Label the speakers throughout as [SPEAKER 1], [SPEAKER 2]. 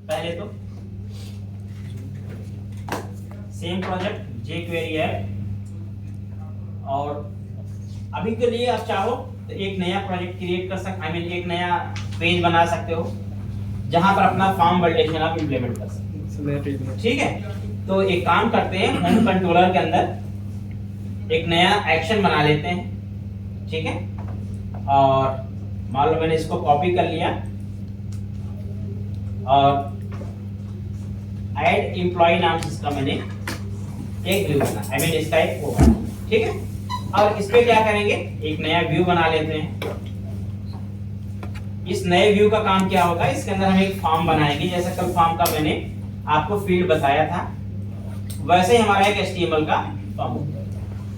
[SPEAKER 1] पहले तो same project jQuery app, और अभी के लिए आप चाहो तो एक नया प्रोजेक्ट क्रिएट कर सकते, आई मीन एक नया पेज बना सकते हो जहां पर अपना फॉर्म वैलिडेशन आप इंप्लीमेंट कर सकते हो। ठीक है, तो एक काम करते हैं, होम कंट्रोलर के अंदर एक नया एक्शन बना लेते हैं। ठीक है, और मान लो मैंने इसको कॉपी कर लिया और ऐड एम्प्लॉय नाम से इसका मैंने एक व्यू बना, आई मीन इसका एक वो बना। ठीक है, और इस पे क्या करेंगे, एक नया व्यू बना लेते हैं। इस नए व्यू का काम क्या होगा, इसके अंदर हम एक फॉर्म बनाएंगे, जैसे कल फॉर्म का मैंने आपको फील्ड बताया था, वैसे ही हमारा एक HTML का फॉर्म होगा,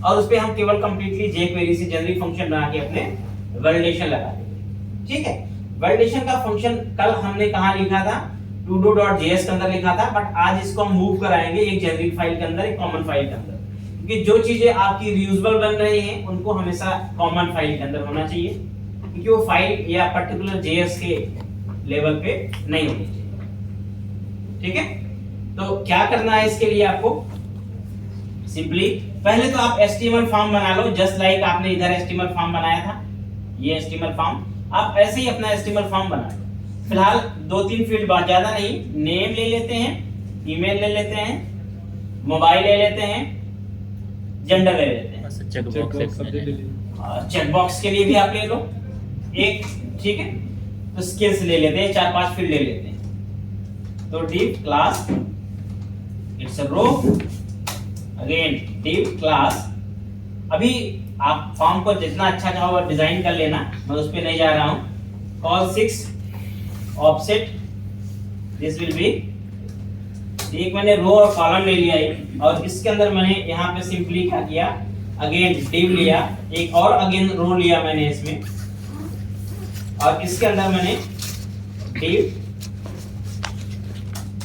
[SPEAKER 1] और उस पे हम केवल कंप्लीटली jQuery से जेनेरिक फंक्शन बना के अपने वैलिडेशन लगा देंगे। ठीक है, वैलिडेशन का फंक्शन कल हमने कहां लिखा था, todo.js के अंदर लिखा था, बट आज इसको हम मूव कराएंगे एक जेनेरिक फाइल के अंदर, एक कॉमन फाइल के अंदर, क्योंकि जो चीजें आपकी रीयूजेबल बन रही हैं उनको हमेशा कॉमन फाइल के अंदर होना चाहिए, क्योंकि वो फाइल या पर्टिकुलर JS के लेवल पे नहीं होनी चाहिए। ठीक है, तो क्या करना है इसके लिए आपको, सिंपली पहले तो आप HTML फॉर्म बना लो, जस्ट लाइक आपने इधर HTML फॉर्म बनाया था, ये HTML फॉर्म आप ऐसे ही अपना HTML फॉर्म बना लो। फिलहाल 2-3 फील्ड बहुत ज्यादा नहीं, नेम ले लेते हैं, ईमेल ले लेते हैं, मोबाइल ले लेते हैं, जेंडर ले लेते हैं, चेक बॉक्स के लिए भी आप ले लो एक। ठीक है, तो स्किल्स ले लेते हैं, 4-5 फील्ड ले लेते हैं। तो div class it's a row, again div class. अभी आप फॉर्म को जितना अच्छा चाहो डिजाइन कर लेना, मैं उस पे नहीं जा रहा हूं। Call 6 offset, this will be, एक मैंने रो और कॉलम ले लिया है, और इसके अंदर मैंने यहाँ पे सिंपली क्या किया, अगेन div लिया, एक और अगेन रो लिया मैंने इसमें, और इसके अंदर मैंने div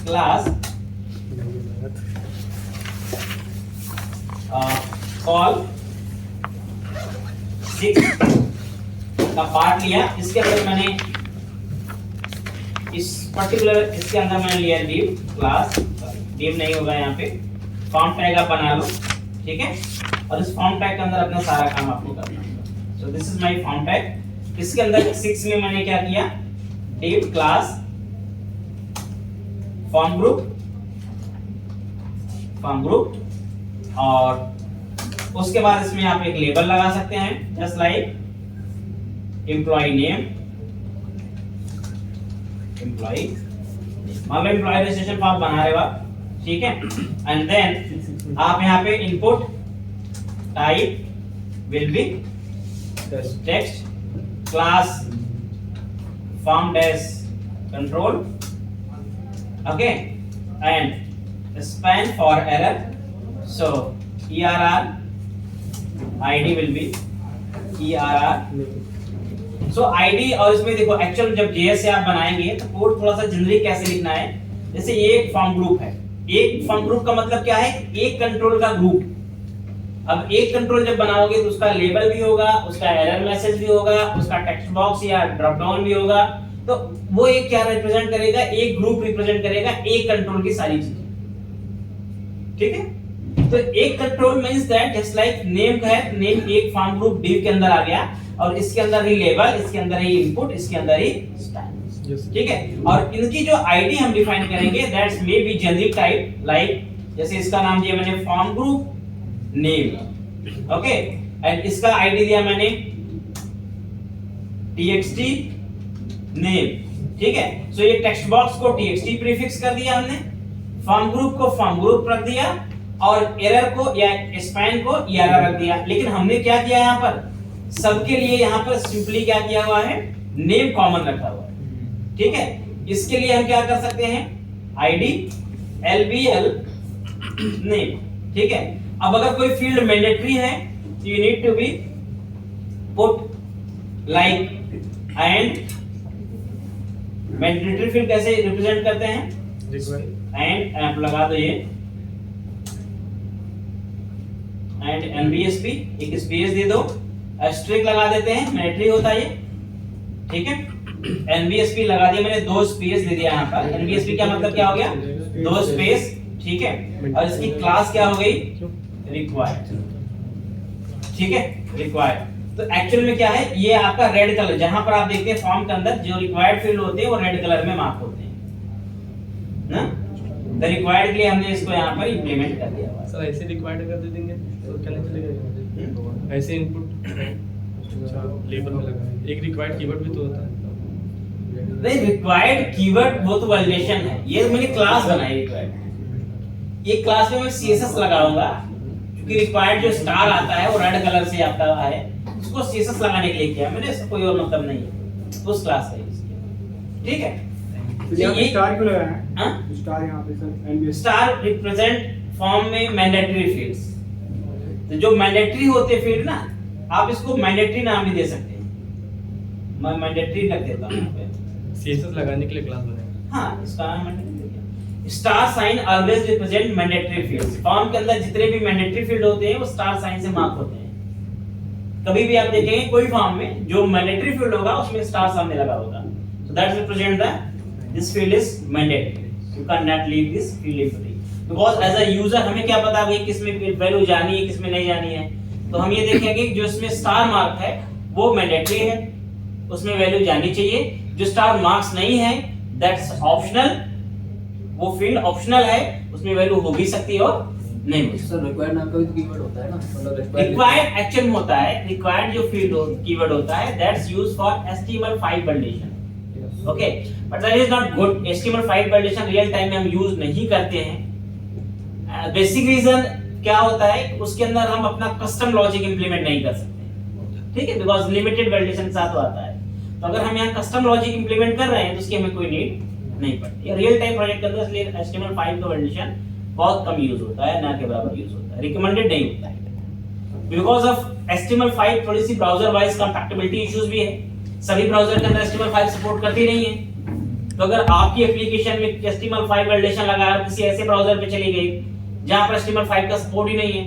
[SPEAKER 1] क्लास कॉल 6 का पार्ट लिया, इसके अंदर मैंने इस पर्टिकुलर, इसके अंदर मैंने लिया div क्लास, div नहीं होगा यहाँ पे, फॉर्म टैग आप बना लो। ठीक है, और इस फॉर्म टैग के अंदर अपना सारा काम आपको करना है। So this is my form tag. इसके अंदर 6 में मैंने क्या किया, div क्लास फॉर्म ग्रुप, और उसके बाद इसमें आप एक लेबल लगा सकते हैं, just like employee name, employee, मान लो एम्प्लॉय रजिस्ट्रेशन फॉर्म बना रहे हो आप। ठीक है, एंड देन आप यहाँ पे input type will B text, class form dash control, okay, and span for error, so ERR ID will be ERR। So ID, और इसमें देखो एक्चुअल जब JS से आप बनाएंगे तो कोड थोड़ा सा जनरिक कैसे लिखना है, जैसे ये एक फॉर्म ग्रुप है, एक फॉर्म ग्रुप का मतलब क्या है, एक कंट्रोल का ग्रुप। अब एक कंट्रोल जब बनाओगे तो उसका लेबल भी होगा, उसका एरर मैसेज भी होगा, उसका टेक्स्ट बॉक्स या ड्रॉप डाउन भी होगा, तो वो एक क्या रिप्रेजेंट करेगा, एक ग्रुप रिप्रेजेंट करेगा एक कंट्रोल की सारी चीजें। ठीक है, तो एक control means that just like name का है, नेम एक फॉर्म ग्रुप div के अंदर आ गया, और इसके अंदर ही लेबल, इसके अंदर ही इनपुट, इसके अंदर ही स्टाइल। ठीक है, और इनकी जो आईडी हम डिफाइन करेंगे, that's may be generic type, like जैसे इसका नाम दिया मैंने form group name, okay, and इसका आईडी दिया मैंने txt नेम। ठीक है, सो ये टेक्स्ट बॉक्स को txt प्रीफिक्स कर दिया हमने, फॉर्म ग्रुप को फॉर्म ग्रुप रख दिया, और एरर को या स्पैन को ERR रख दिया। लेकिन हमने क्या किया यहाँ पर, सबके लिए यहाँ पर सिंपली क्या किया हुआ है, नेम कॉमन रखा हुआ है। ठीक है, इसके लिए हम क्या कर सकते हैं, ID LBL नेम। ठीक है, अब अगर कोई फील्ड मैंडेटरी है तो you need to be put like and, mandatory field कैसे रिप्रेजेंट करते हैं, एंड आप लगा दो ये, एंड NBSP एक स्पेस दे दो, एस्ट्रिक लगा देते हैं, मैंडेटरी होता है ये। ठीक है, एनबीएसपी लगा दिया मैंने, 2 स्पेस दे दिया यहाँ पर। एनबीएसपी क्या मतलब क्या हो गया, 2 स्पेस, ठीक है। और इसकी क्लास क्या हो गई, रिक्वायर्ड, ठीक है, रिक्वायर्ड। तो एक्चुअल में क्या है, ये आपका रेड कलर, जहां पर आप देखते हैं फॉर्म के अंदर जो रिक्वायर्ड फील्ड होते हैं वो रेड कलर में मार्क होते हैं ना। द रिक्वायर्ड के लिए हमने इसको यहाँ पर इंप्लीमेंट कर दिया हुआ है।
[SPEAKER 2] सर ऐसे रिक्वायर्ड कर दे देंगे तो क्या नहीं चलेगा, ऐसे इनपुट लेबल में लगा एक रिक्वायर्ड कीवर्ड भी तो होता है।
[SPEAKER 1] नहीं, रिक्वायर्ड कीवर्ड वो तो वैलिडेशन है, ये मैंने क्लास बनाई रिक्वायर्ड। ये क्लास में मैं सीएसएस लगाऊंगा, क्योंकि रिक्वायर्ड जो स्टार आता है वो रेड कलर से आपका है, उसको सीएसएस लगाने के लिए किया मैंने, इसका कोई और मतलब नहीं है, उस क्लास है इसकी, ठीक है।
[SPEAKER 3] तो यहाँ पे स्टार क्यों लगाया है?
[SPEAKER 1] हाँ?
[SPEAKER 3] स्टार यहाँ पे sir NBS
[SPEAKER 1] star represent form में मैंडेटरी फील्ड्स, तो जो मैंडेटरी होते फील्ड ना, आप इसको मैंडेटरी नाम भी दे सकते हैं, मैं मैंडेटरी रख देता हूं यहाँ पे।
[SPEAKER 2] सीएसएस लगाने के लिए क्लास बनाया।
[SPEAKER 1] हाँ, इसका नाम मैंडेटरी है। Star sign always represent mandatory fields. Form के अंदर जितने भी मैंडेटरी फील्ड होते हैं वो स्टार साइन से मार्क होते हैं। कभी भी आप देखेंगे कोई फॉर्म में जो मैंडेटरी फील्ड होगा उसमें स्टार सामने लगा होगा, so that represent the this field is mandatory, you cannot leave this field empty, because as a user हमें क्या पता भाई किसमें वैल्यू जानी है किसमें नहीं जानी है। तो हम ये देखेंगे जो इसमें स्टार मार्क है वो मैंडेटरी है, उसमें वैल्यू जानी चाहिए। जो स्टार मार्क्स नहीं है दैट्स ऑप्शनल, वो फील्ड ऑप्शनल है, उसमें वैल्यू हो भी सकती है और नहीं हो सकती।
[SPEAKER 4] सर रिक्वायर्ड नाम का भी कीवर्ड होता है ना, मतलब
[SPEAKER 1] रिक्वायर्ड एक्चुअल में होता है, रिक्वायर्ड जो फील्ड कीवर्ड होता है that's used for HTML5 validation, okay, but that is not good. HTML5 validation real time में हम यूज नहीं करते हैं। बेसिक रीजन क्या होता है, उसके अंदर हम अपना कस्टम लॉजिक इंप्लीमेंट नहीं कर सकते, ठीक है, बिकॉज़ लिमिटेड वैलिडेशन के साथ आता है। तो अगर हम यहाँ कस्टम लॉजिक इंप्लीमेंट कर रहे हैं तो उसकी हमें कोई नीड नहीं पड़ती। रियल टाइम प्रोजेक्ट के अंदर इसलिए HTML5 का वैलिडेशन बहुत कम यूज होता है, ना के बराबर यूज होता है, रिकमेंडेड नहीं होता है। बिकॉज़ ऑफ HTML5 थोड़ी सी ब्राउजर वाइज कंपैटिबिलिटी इश्यूज भी है, सभी ब्राउजर के अंदर HTML5 सपोर्ट करती नहीं है। तो अगर आपकी एप्लीकेशन में HTML5 वैलिडेशन लगाया किसी ऐसे ब्राउजर पे चली गई जहां पर HTML5 का सपोर्ट ही नहीं है,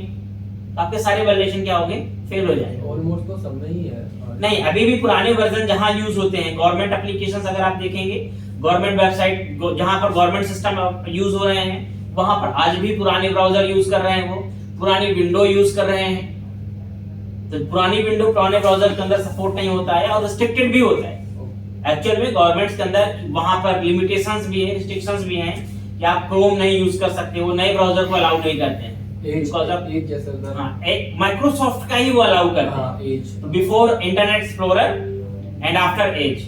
[SPEAKER 1] तो आपके सारे वैलिडेशन क्या होंगे, फेल हो जाएंगे।
[SPEAKER 4] ऑलमोस्ट तो सब में ही है।
[SPEAKER 1] नहीं, अभी भी पुराने वर्जन जहां यूज होते हैं, गवर्नमेंट एप्लीकेशंस अगर आप देखेंगे, गवर्नमेंट वेबसाइट जहां पर गवर्नमेंट सिस्टम यूज हो रहे हैं वहां पर आज भी पुराने ब्राउजर यूज कर रहे हैं, वो पुरानी विंडो यूज कर रहे हैं। तो पुरानी विंडो पुराने ब्राउजर के अंदर सपोर्ट नहीं होता है और रिस्ट्रिक्टेड भी होता है। एक्चुअल में गवर्नमेंट्स के अंदर वहां पर लिमिटेशंस भी है, रिस्ट्रिक्शंस भी हैं कि आप क्रोम नहीं यूज कर सकते, वो नए ब्राउजर को अलाउ नहीं करते हैं।
[SPEAKER 4] एज जैसा था।
[SPEAKER 1] हां, एक माइक्रोसॉफ्ट का ही वो अलाउ करते हैं।
[SPEAKER 4] हां, Edge
[SPEAKER 1] before Internet Explorer and after Edge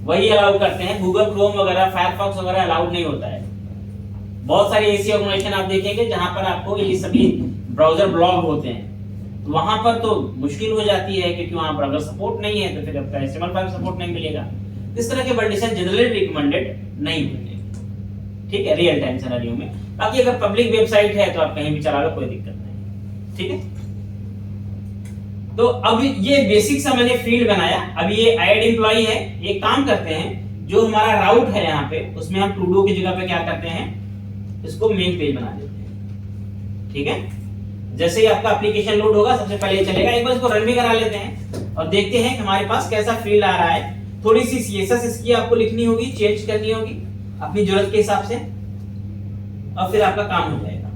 [SPEAKER 1] वही अलाउ करते हैं। गूगल क्रोम वगैरह, फायरफॉक्स वगैरह अलाउड नहीं होता है। बहुत सारी ऐसी ऑर्गेनाइजेशन आप देखेंगे जहां पर आपको ये सभी ब्राउजर ब्लॉक होते हैं, तो वहां पर तो मुश्किल हो जाती है, क्योंकि वहां पर अगर सपोर्ट नहीं है तो फिर आपका HTML5 सपोर्ट नहीं मिलेगा। इस तरह के वैलिडेशन जनरली रिकमेंडेड नहीं होते, ठीक है, रियल टाइम सिनेरियो में। बाकी अगर पब्लिक वेबसाइट है तो आप कहीं भी चला लो, कोई दिक्कत नहीं, ठीक है। तो अब ये बेसिक सा मैंने फील्ड बनाया। अब ये ऐड एम्प्लॉय है, एक काम करते हैं, जो हमारा राउट है यहाँ पे उसमें हम टू डू की जगह पे क्या करते हैं, इसको मेन पेज बना देते हैं, ठीक है। जैसे ही आपका एप्लीकेशन लोड होगा सबसे पहले ये चलेगा, एक बार इसको रन भी करा लेते हैं और देखते हैं कि हमारे पास कैसा फील्ड आ रहा है। थोड़ी सी CSS इसकी आपको लिखनी होगी, चेंज करनी होगी अपनी जरूरत के हिसाब से, और फिर आपका काम हो जाएगा।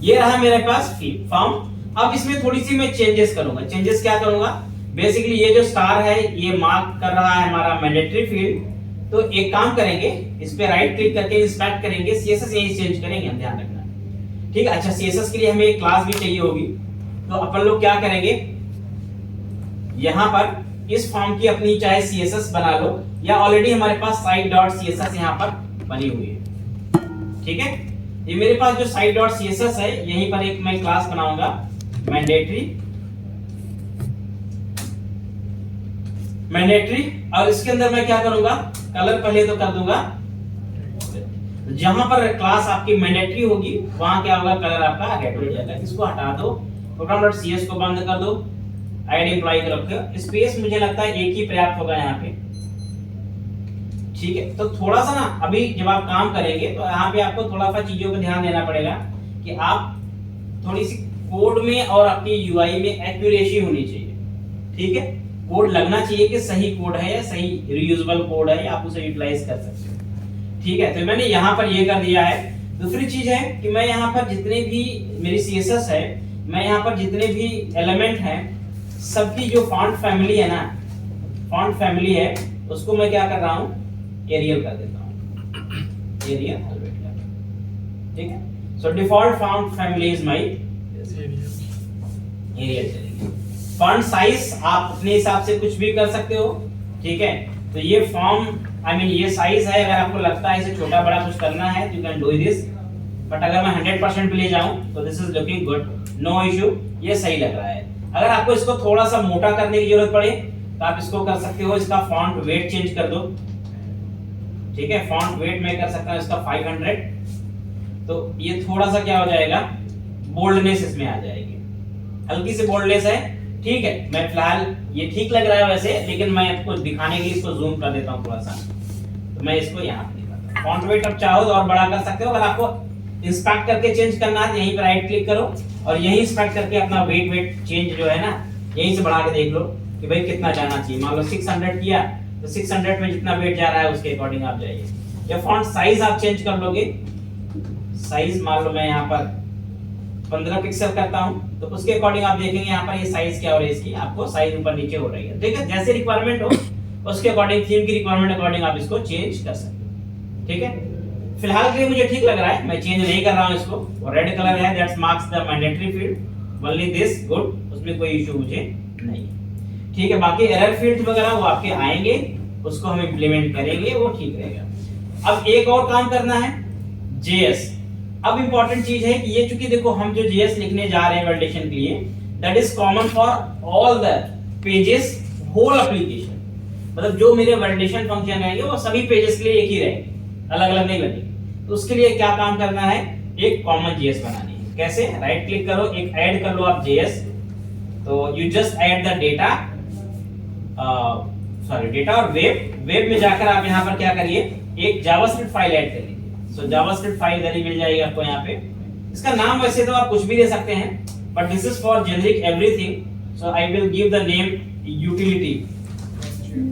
[SPEAKER 1] ये रहा मेरे पास फील्ड फॉर्म। अब इसमें थोड़ी सी मैं चेंजेस करूंगा। चेंजेस क्या करूंगा, बेसिकली ये जो स्टार है ये मार्क कर रहा है हमारा मैंडेटरी फील्ड। तो एक काम करेंगे, इस पे राइट क्लिक करके इंस्पेक्ट करेंगे, CSS यही चेंज करेंगे, हम ध्यान रखना, ठीक है। अच्छा, CSS के लिए हमें एक क्लास भी चाहिए होगी, तो अपन लोग क्या करेंगे, यहां पर इस फॉर्म की अपनी चाहे CSS बना लो, या ऑलरेडी हमारे पास site.css यहां पर बनी हुई है, ठीक है। ये मेरे पास जो site.css है, यहीं पर एक मैं क्लास बनाऊंगा मैंडेटरी, और इसके अंदर मैं क्या करूंगा, कलर पहले तो कर दूंगा, जहां पर क्लास आपकी मैंडेटरी होगी वहां क्या होगा, कलर आपका रेड हो जाएगा। इसको हटा दो, program.cs को बंद कर दो, ऐड एम्प्लॉय को रखो, स्पेस मुझे लगता है एक ही पर्याप्त होगा यहाँ पे, ठीक है। तो थोड़ा सा ना अभी जब आप काम करेंगे तो यहाँ पे आपको थोड़ा सा चीजों पर ध्यान देना पड़ेगा कि आप थोड़ी सी कोड में और अपनी UI में एक्यूरेसी होनी चाहिए, ठीक है। कोड लगना चाहिए कि सही कोड है या सही रीयूजेबल कोड है, आप उसे यूटिलाइज कर सकते हो। ठीक है, तो मैंने यहाँ पर ये कर दिया है। दूसरी चीज है कि मैं यहाँ पर जितने भी मेरी CSS है, मैं यहाँ पर जितने भी एलिमेंट हैं सबकी जो फॉन्ट फैमिली है ना, फॉन्ट फैमिली है, उसको मैं क्या कर रहा हूँ, एरियल कर देता हूँ, एरियल हेलवेट। ठीक है, so default font family is my Arial चलेगी। फॉन्ट साइज आप अपने हिसाब से कुछ भी कर सकते हो। ठीक है, तो ये ये साइज है, अगर आपको लगता है इसे छोटा बड़ा कुछ करना है you can do this, but अगर मैं 100% पे ले जाऊं तो this is looking good, no issue, ये सही लग रहा है। अगर आपको इसको थोड़ा सा मोटा करने की जरूरत पड़े तो आप इसको कर सकते हो, इसका फॉन्ट वेट चेंज कर दो। ठीक है, फॉन्ट वेट मैं कर सकता हूं इसका 500, तो ये थोड़ा सा क्या हो जाएगा, बोल्डनेस इसमें आ जाएगी, हल्की सी बोल्डनेस है। ठीक है, मैं फिलहाल ये ठीक लग रहा है वैसे, लेकिन मैं आपको दिखाने के लिए इसको जूम कर देता हूं थोड़ा सा, तो मैं इसको यहाँ पे दिखाता हूं। फॉन्ट वेट आप चाहो तो और बड़ा कर सकते हो। अगर आपको इंस्पेक्ट करके चेंज करना है, यहीं पर राइट क्लिक करो और यहीं इंस्पेक्ट करके अपना वेट चेंज जो है ना, यहीं से बढ़ा के देख लो कि भाई कितना जाना चाहिए। मान लो 600 किया तो 600 में जितना वेट जा रहा है उसके अकॉर्डिंग आप जाइए। या फॉन्ट साइज आप चेंज कर लोगे, साइज मान लो मैं यहाँ पर 15 पिक्सल करता हूं, तो उसके अकॉर्डिंग आप देखेंगे यहाँ पर ये साइज क्या हो रही है इसकी, आपको साइज ऊपर नीचे हो रही है। ठीक है, जैसे रिक्वायरमेंट हो उसके अकॉर्डिंग, थीम की रिक्वायरमेंट अकॉर्डिंग आप इसको चेंज कर सकते हो। ठीक है, फिलहाल के लिए मुझे ठीक लग रहा है, मैं चेंज नहीं कर रहा हूं इसको। और रेड कलर है, that's marks the mandatory field, only this good, उसमें कोई इशू मुझे नहीं है। ठीक है, बाकी एरर फील्ड वगैरह वो आपके आएंगे, उसको हम इंप्लीमेंट करेंगे, वो ठीक रहेगा। अब एक और काम करना है, JS। अब इंपॉर्टेंट चीज है कि ये, चूंकि देखो हम जो JS लिखने जा रहे हैं वैलिडेशन के लिए, that is common for all the pages whole application, मतलब जो मेरे वैलिडेशन फंक्शन रहेंगे वो सभी पेजेस के लिए एक ही रहेंगे, अलग अलग नहीं बनेंगे। तो उसके लिए क्या काम करना है, एक कॉमन JS बनानी है। कैसे, राइट क्लिक करो, एक ऐड कर लो आप JS, तो you just add the data, data और वेब में जाकर आप यहाँ पर क्या करिए, एक जावास्क्रिप्ट फाइल ऐड कर लीजिए। सो जावास्क्रिप्ट फाइल इधर ही मिल जाएगी आपको यहाँ पे। इसका नाम वैसे तो आप कुछ भी दे सकते हैं, but this is for generic everything, so I will give the name utility,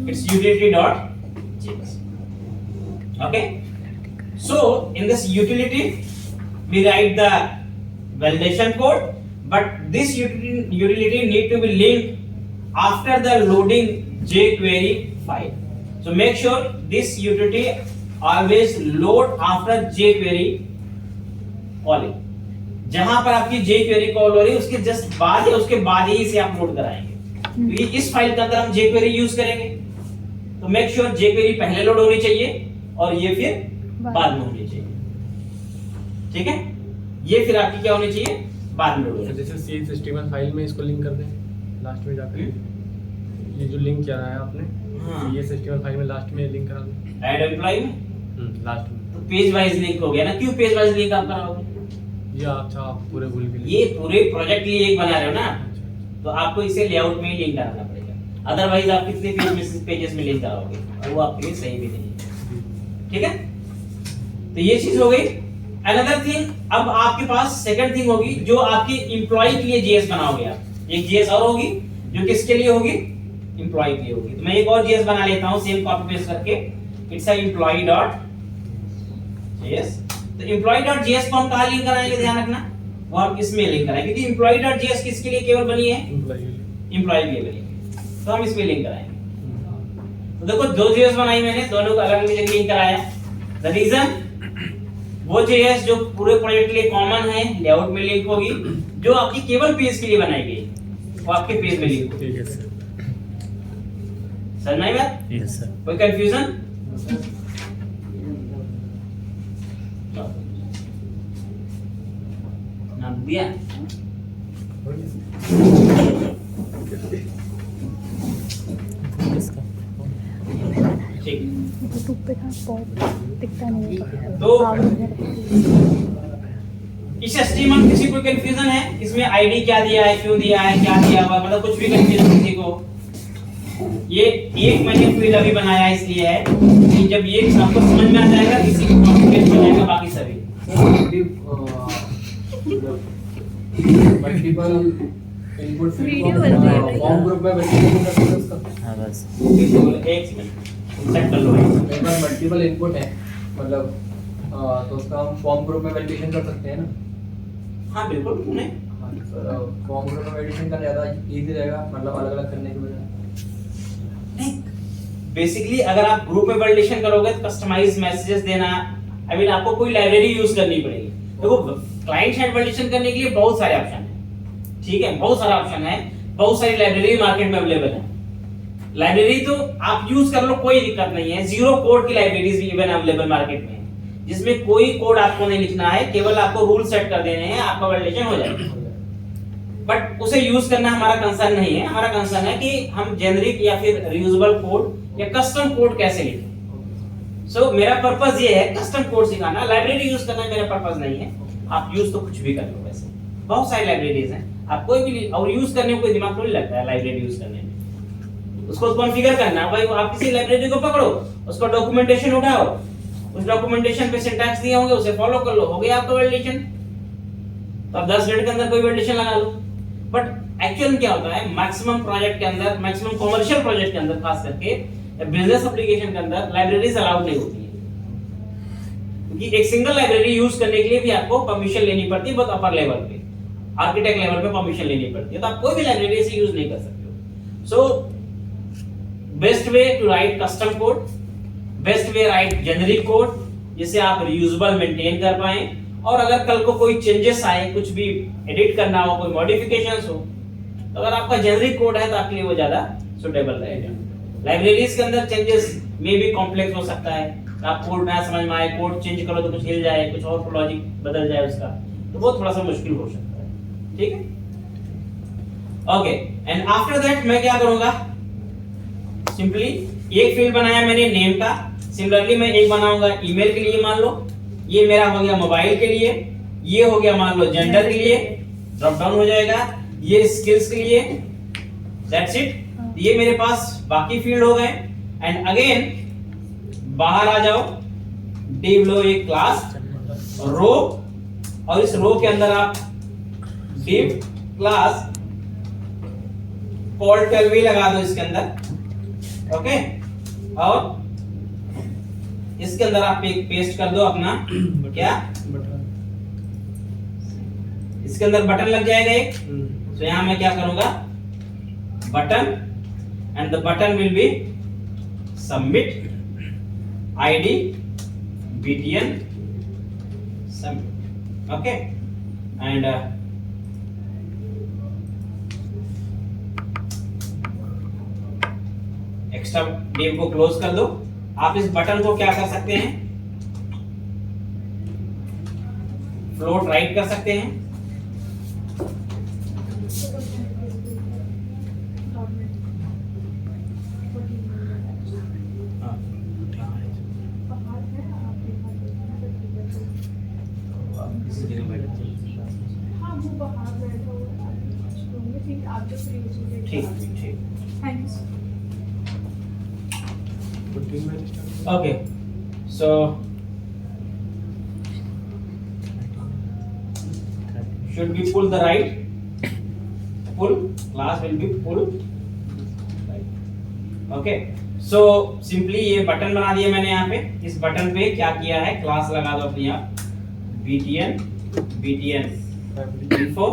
[SPEAKER 1] it's utility.js। okay, so in this utility we write the validation code, but this utility need to be linked after the loading jQuery file. So make sure this utility always load after jQuery calling। जहां पर आपकी jQuery call हो रही है उसके just बाद या उसके बाद ही इसे आप लोड कराएंगे, क्योंकि इस फाइल के अंदर हम jQuery यूज करेंगे। तो मेक श्योर jQuery पहले लोड होनी चाहिए और ये फिर बाद में होनी चाहिए। ठीक है, ये फिर आपकी क्या होनी चाहिए, बाद में लोड होनी चाहिए।
[SPEAKER 2] जैसे CSS फाइल में इसको लिंक कर दें लास्ट में जाकर, ये जो लिंक किया है आपने CSS फाइल में लास्ट में लिंक करा दें,
[SPEAKER 1] ऐड एम्प्लॉय में
[SPEAKER 2] लास्ट में,
[SPEAKER 1] तो पेज वाइज लिंक हो गया ना। क्यों पेज वाइज लिंक आप कराओगे,
[SPEAKER 2] ये अच्छा आप पूरे भूल के
[SPEAKER 1] ये पूरे प्रोजेक्ट के लिए एक बना रहे हो ना, तो आपको इसे लेआउट में ही लिंक कराना पड़ेगा, अदरवाइज आप कितने पेजेस में लिंक कराओगे और वो आपके लिए सही भी नहीं है। ठीक है, तो ये चीज हो गई। अनदर थिंग, अब आपके पास सेकंड थिंग होगी जो आपकी एम्प्लॉय के लिए JS बनाओगे आप। एक JS और होगी जो किसके लिए होगी, एम्प्लॉय के लिए होगी। तो मैं एक और JS बना लेता हूं सेम कॉपी पेस्ट करके, इट्स अ employee.js। तो employee.js को हम कहां लिंक कराएंगे, ध्यान रखना, वो हम इसमें लिंक कराएंगे, क्योंकि employee.js किसके लिए केवल बनी है, एम्प्लॉय के लिए बनी है, तो हम इसमें लिंक कराएंगे। तो देखो दो JS बनाई मैंने, दोनों को अलग अलग जगह लिंक कराया। द रीजन, वो JS जो पूरे प्रोजेक्ट के लिए कॉमन है, लेआउट में लिंक होगी, जो आपकी केवल पेज के लिए बनाई गई वो आपके पेज में लिंक होगी।
[SPEAKER 2] ठीक है सर,
[SPEAKER 1] समझ में आई बात?
[SPEAKER 2] Yes sir.
[SPEAKER 1] कोई कंफ्यूजन? नाम दिया? ठीक,
[SPEAKER 5] यूट्यूब पे था बहुत दिखता नहीं है।
[SPEAKER 1] तो इस HTML किसी को कंफ्यूजन है, इसमें आईडी क्या दिया है, क्यों दिया है, क्या दिया हुआ, मतलब कुछ भी कंफ्यूजन किसी को, ये एक मैंने फील्ड अभी बनाया है इसलिए है कि जब ये आपको समझ में आ जाएगा किसी को कॉम्प्लिकेट हो जाएगा बाकी सभी।
[SPEAKER 4] मल्टीपल इनपुट फॉर्म ग्रुप में इसका?
[SPEAKER 1] हाँ बस एक सेकंड सेट कर लो भाई।
[SPEAKER 4] मेरे पास मल्टीपल इनपुट है, मतलब तो उसका हम फॉर्म ग्रुप में वैलिडेशन कर सकते हैं ना?
[SPEAKER 1] हाँ बिल्कुल, क्यों नहीं।
[SPEAKER 4] फॉर्म ग्रुप में वैलिडेशन करना ज़्यादा इजी रहेगा, मतलब अलग अलग करने की बजाय।
[SPEAKER 1] बेसिकली अगर आप ग्रुप में वैलिडेशन करोगे तो कस्टमाइज मैसेजेस देना, आई मीन आपको कोई लाइब्रेरी यूज करनी पड़ेगी। देखो क्लाइंट साइड वैलिडेशन करने के लिए बहुत सारे ऑप्शन है, ठीक है, बहुत सारा ऑप्शन है, बहुत सारी लाइब्रेरी मार्केट में अवेलेबल है। लाइब्रेरी तो आप यूज कर लो, कोई दिक्कत नहीं है। जीरो कोड की लाइब्रेरीज भी इवन अवेलेबल मार्केट में है, जिसमें कोई कोड आपको नहीं लिखना है, केवल आपको रूल सेट कर देने हैं, आपका वैलिडेशन हो जाएगा। बट उसे यूज करना हमारा कंसर्न नहीं है। हमारा कंसर्न है कि हम जेनरिक या फिर रियूजेबल कोड या कस्टम कोड कैसे लिखें। सो मेरा पर्पस ये है कस्टम कोड सिखाना, लाइब्रेरी यूज करना मेरा पर्पस नहीं है। आप यूज तो कुछ भी कर लो, वैसे बहुत सारी लाइब्रेरीज हैं, आप कोई भी और यूज करने में कोई दिमाग थोड़ी लगता है लाइब्रेरी यूज करने में। उसको कॉन्फ़िगर करना भाई, आप किसी लाइब्रेरी को पकड़ो, उसका डॉक्यूमेंटेशन उठाओ, उस डॉक्यूमेंटेशन पे सिंटैक्स दिए होंगे उसे फॉलो कर लो, हो गया आपका वैलिडेशन। तो आप 10 मिनट के अंदर कोई वैलिडेशन लगा लो। बट एक्चुअल में क्या होता है, मैक्सिमम प्रोजेक्ट के अंदर, मैक्सिमम कमर्शियल प्रोजेक्ट के अंदर, खास करके बिजनेस एप्लीकेशन के अंदर लाइब्रेरीज अलाउड नहीं होती है, क्योंकि एक सिंगल लाइब्रेरी यूज करने के लिए भी आपको परमिशन लेनी पड़ती है, बहुत अपर लेवल पे, आर्किटेक्ट लेवल पे परमिशन लेनी पड़ती है। तो आप कोई भी लाइब्रेरी से यूज नहीं कर सकते हो। So best way to write custom code, best way write generic code, जिसे आप रीयूजेबल मेंटेन कर पाए। और अगर कल को कोई चेंजेस आए, कुछ भी एडिट करना हो, कोई मॉडिफिकेशंस हो, तो अगर आपका जेनरिक कोड है तो आपके लिए वो ज्यादा सुटेबल रहेगा। लाइब्रेरीज के अंदर चेंजेस में भी कॉम्प्लेक्स हो सकता है, आप कोड ना समझ में आए, कोड चेंज करो तो कुछ हिल जाए, कुछ और लॉजिक बदल जाए उसका, तो वो थोड़ा सा मुश्किल हो सकता है। ठीक है, ओके। एंड आफ्टर दैट मैं क्या करूंगा, सिंपली एक फील्ड बनाया मैंने नेम का, सिमिलरली मैं एक बनाऊंगा ईमेल के लिए, मान लो ये मेरा हो गया मोबाइल के लिए, ये हो गया मान लो जेंडर के लिए, ड्रॉप डाउन हो जाएगा, ये स्किल्स के लिए, दैट्स इट। ये मेरे पास बाकी फील्ड हो गए। एंड अगेन बाहर आ जाओ, डिव लो एक क्लास रो, और इस रो के अंदर आप डिव क्लास पोर्टल भी लगा दो इसके अंदर, ओके। और इसके अंदर आप एक पेस्ट कर दो अपना क्या, इसके अंदर बटन लग जाएगा एक। तो यहां मैं क्या करूंगा, button, and the button will be submit ID btn submit, okay। And extra div को क्लोज कर दो। आप इस बटन को क्या कर सकते हैं, फ्लोट राइट कर सकते हैं, ठीक ठीक, okay। So should we pull the right, pull, class will be pull right, okay। So simply ये बटन बना दिया मैंने यहाँ पे। इस बटन पे क्या किया है, क्लास लगा दो अपनी आप, btn info,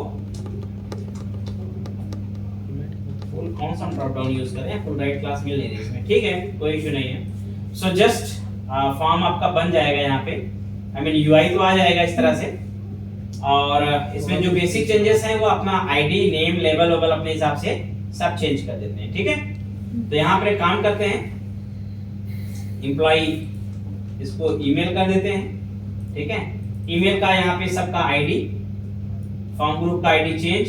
[SPEAKER 1] फुल कौन सा ड्रॉप डाउन यूज करें, फुल राइट क्लास मिल नहीं रही इसमें, ठीक है, कोई इशू नहीं है। सो जस्ट फॉर्म आपका बन जाएगा यहाँ पे, आई मीन यूआई तो आ जाएगा इस तरह से। और इसमें जो बेसिक चेंजेस हैं वो अपना आईडी, नेम, लेवल वेबल अपने हिसाब से सब चेंज कर देते हैं, ठीक है। तो यहाँ पर एक काम करते हैं, एम्प्लॉय इसको ईमेल कर देते हैं, ठीक है। ईमेल का यहाँ पे सबका आईडी, फॉर्म ग्रुप का आईडी चेंज,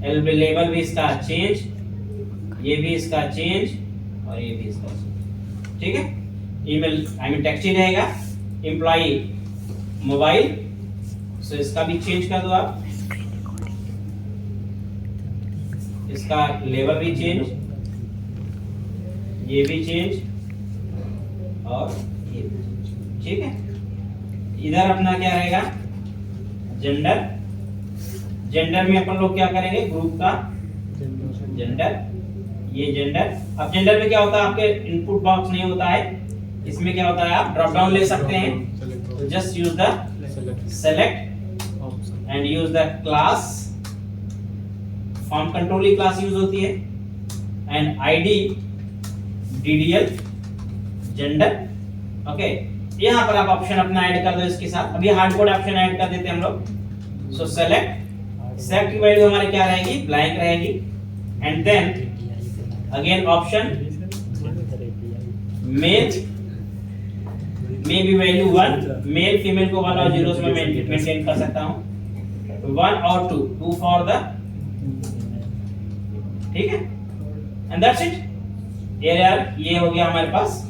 [SPEAKER 1] लेवल भी इसका चेंज, ये भी इसका चेंज, और ये भी इसका चेंज, ठीक है। ईमेल आई मीन टेक्स्ट ही रहेगा। एम्प्लॉय मोबाइल, सो इसका भी चेंज कर दो आप, इसका लेवल भी चेंज, ये भी चेंज, और ये भी चेंज, ठीक है। इधर अपना क्या रहेगा, जेंडर, जेंडर में अपन लोग क्या करेंगे, ग्रुप का जेंडर, ये जेंडर। अब जेंडर में क्या होता है, आपके इनपुट बॉक्स नहीं होता है, इसमें क्या होता है, आप ड्रॉप डाउन ले सकते हैं। तो just use the select and use the class, form control class use होती है, and ID DDL gender. Okay, यहाँ पर आप ऑप्शन अपना ऐड कर दो इसके साथ। अभी हार्ड कोड ऑप्शन ऐड कर देते हैं हम लोग। सो सेलेक्ट की वैल्यू हमारे क्या रहेगी, ब्लैंक रहेगी, and then again option male may be value 1, male female को 1 और 0 में मेंटेन कर सकता हूं, 1 और 2 फॉर द, ठीक है, एंड दैट्स इट। ये हो गया हमारे पास,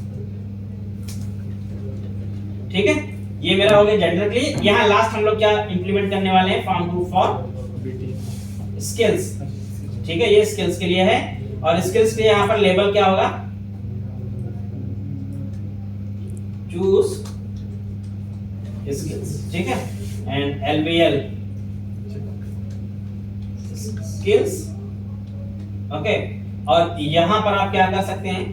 [SPEAKER 1] ठीक है, ये मेरा हो गया जेंडर के लिए। यहाँ लास्ट हम लोग क्या इंप्लीमेंट करने वाले हैं, फॉर्म ग्रुप फॉर स्किल्स, ठीक है, ये स्किल्स के लिए है। और स्किल्स के लिए यहाँ पर लेबल क्या होगा, चूज स्किल्स, ठीक है, एंड LBL स्किल्स। ओके, और यहाँ पर आप क्या कर सकते हैं,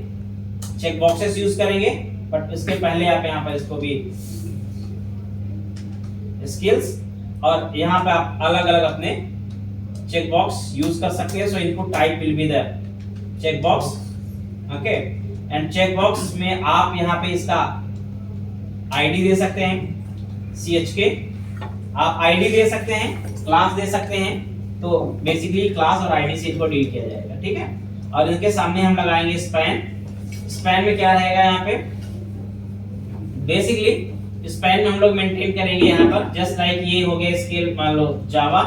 [SPEAKER 1] चेक बॉक्सेस यूज करेंगे, बट इसके पहले आप यहाँ पर इसको भी स्किल्स, और यहाँ पे आप अलग अलग अपने चेक बॉक्स यूज कर सकते हैं। So input type will be the check box, okay, and check box में आप यहाँ पे इसका आईडी दे सकते हैं, CHK आप आईडी दे सकते हैं, क्लास दे सकते हैं। तो बेसिकली क्लास और आईडी से इनको डील किया जाएगा, ठीक है। और इनके सामने हम लगाएंगे स्पैन में क्या रहेगा, यहाँ पे बेसिकली स्पैन में हम लोग मेंटेन करेंगे यहाँ पर जस्ट लाइक ये हो गया स्केल, मान लो जावा,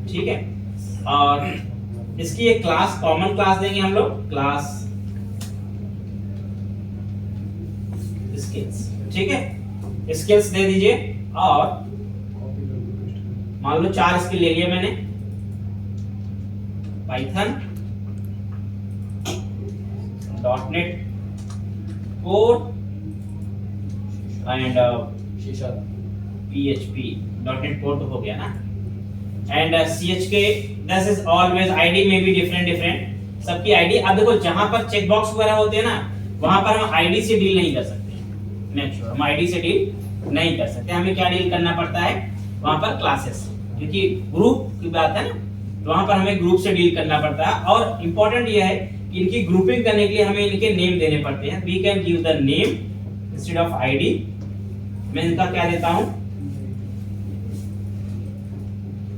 [SPEAKER 1] ठीक है, और इसकी एक क्लास, कॉमन क्लास देंगे हम लोग, क्लास स्किल्स, ठीक है, स्किल्स दे दीजिए। और मान लो 4 स्किल ले लिया मैंने, Python, .NET code and PHP, .NET code तो हो गया ना, and CHK, this is always ID में भी डिफरेंट सबकी आईडी। अब देखो जहां पर चेक बॉक्स वगैरह होते हैं ना, वहां पर हम आईडी से डील नहीं कर सकते, मेक श्योर हम आईडी से डील नहीं कर सकते। हमें क्या डील करना पड़ता है वहां पर, क्लासेस, क्योंकि ग्रुप की बात है ना, तो वहां पर हमें ग्रुप से डील करना पड़ता है। और इंपॉर्टेंट ये है कि इनकी ग्रुपिंग करने के लिए हमें इनके नेम देने पड़ते हैं। We can give the name instead of ID. मैं इनका क्या देता हूं,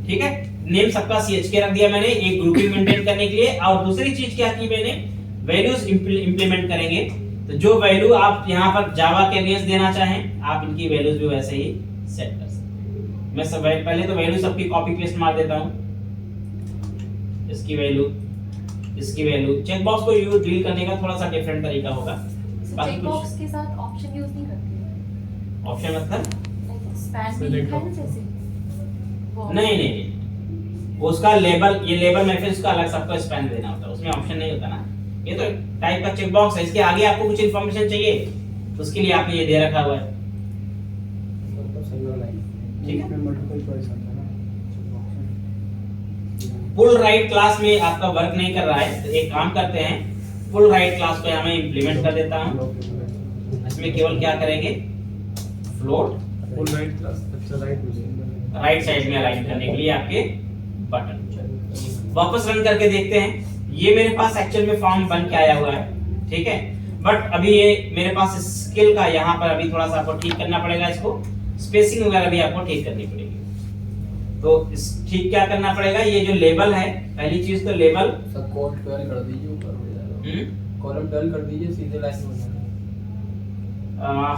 [SPEAKER 1] ठीक है, नेम सबका CHK रख दिया मैंने, एक ग्रुपिंग मेंटेन करने के लिए। और दूसरी चीज क्या की मैंने, वैल्यूज इंप्लीमेंट करेंगे। तो जो वैल्यू आप यहाँ पर जावा के अगेंस्ट देना चाहें, आप इनकी वैल्यूज भी वैसे ही सेट कर सकते हैं। मैं सब पहले तो वैल्यू सबकी कॉपी पेस्ट मार देता हूं, इसकी वैल्यू, इसकी वैल्यू। चेक बॉक्स को यूज डील करने का थोड़ा सा डिफरेंट तरीका होगा।
[SPEAKER 6] चेक बॉक्स के साथ ऑप्शन यूज नहीं करते,
[SPEAKER 1] ऑप्शन मतलब
[SPEAKER 6] स्पैन में लिखा है ना जैसे
[SPEAKER 1] नहीं, उसका लेबल, ये लेबल में फिर उसका अलग सबको स्पैन देना होता है, उसमें ऑप्शन नहीं होता ना। ये तो टाइप का चेक बॉक्स है, इसके आगे आपको कुछ इंफॉर्मेशन चाहिए, उसके लिए आपने ये दे रखा हुआ है, ठीक है।
[SPEAKER 3] मल्टीपल चॉइस आता है ना,
[SPEAKER 1] फुल राइट क्लास में आपका वर्क नहीं कर रहा है, तो एक काम करते हैं, फुल राइट क्लास को मैं इंप्लीमेंट कर देता हूं। इसमें केवल क्या करेंगे, फ्लोट,
[SPEAKER 2] फुल राइट क्लास, अच्छा
[SPEAKER 1] राइट साइड में अलाइन करने के लिए आपके बटन। वापस रन करके देखते हैं, ये मेरे पास एक्चुअल में फॉर्म बन के आया हुआ है, ठीक है। बट अभी ये मेरे पास स्किल का यहाँ पर अभी थोड़ा सा आपको ठीक करना पड़ेगा, इसको स्पेसिंग वगैरह भी आपको ठीक करनी पड़ेगी। तो इस ठीक क्या करना पड़ेगा, ये जो लेबल है, पहली चीज तो लेबल
[SPEAKER 4] सब कॉलम 12 कर दीजिए, ऊपर हो जाएगा, कॉलम 12 कर दीजिए, सीधे लाइन में हो जाएगा।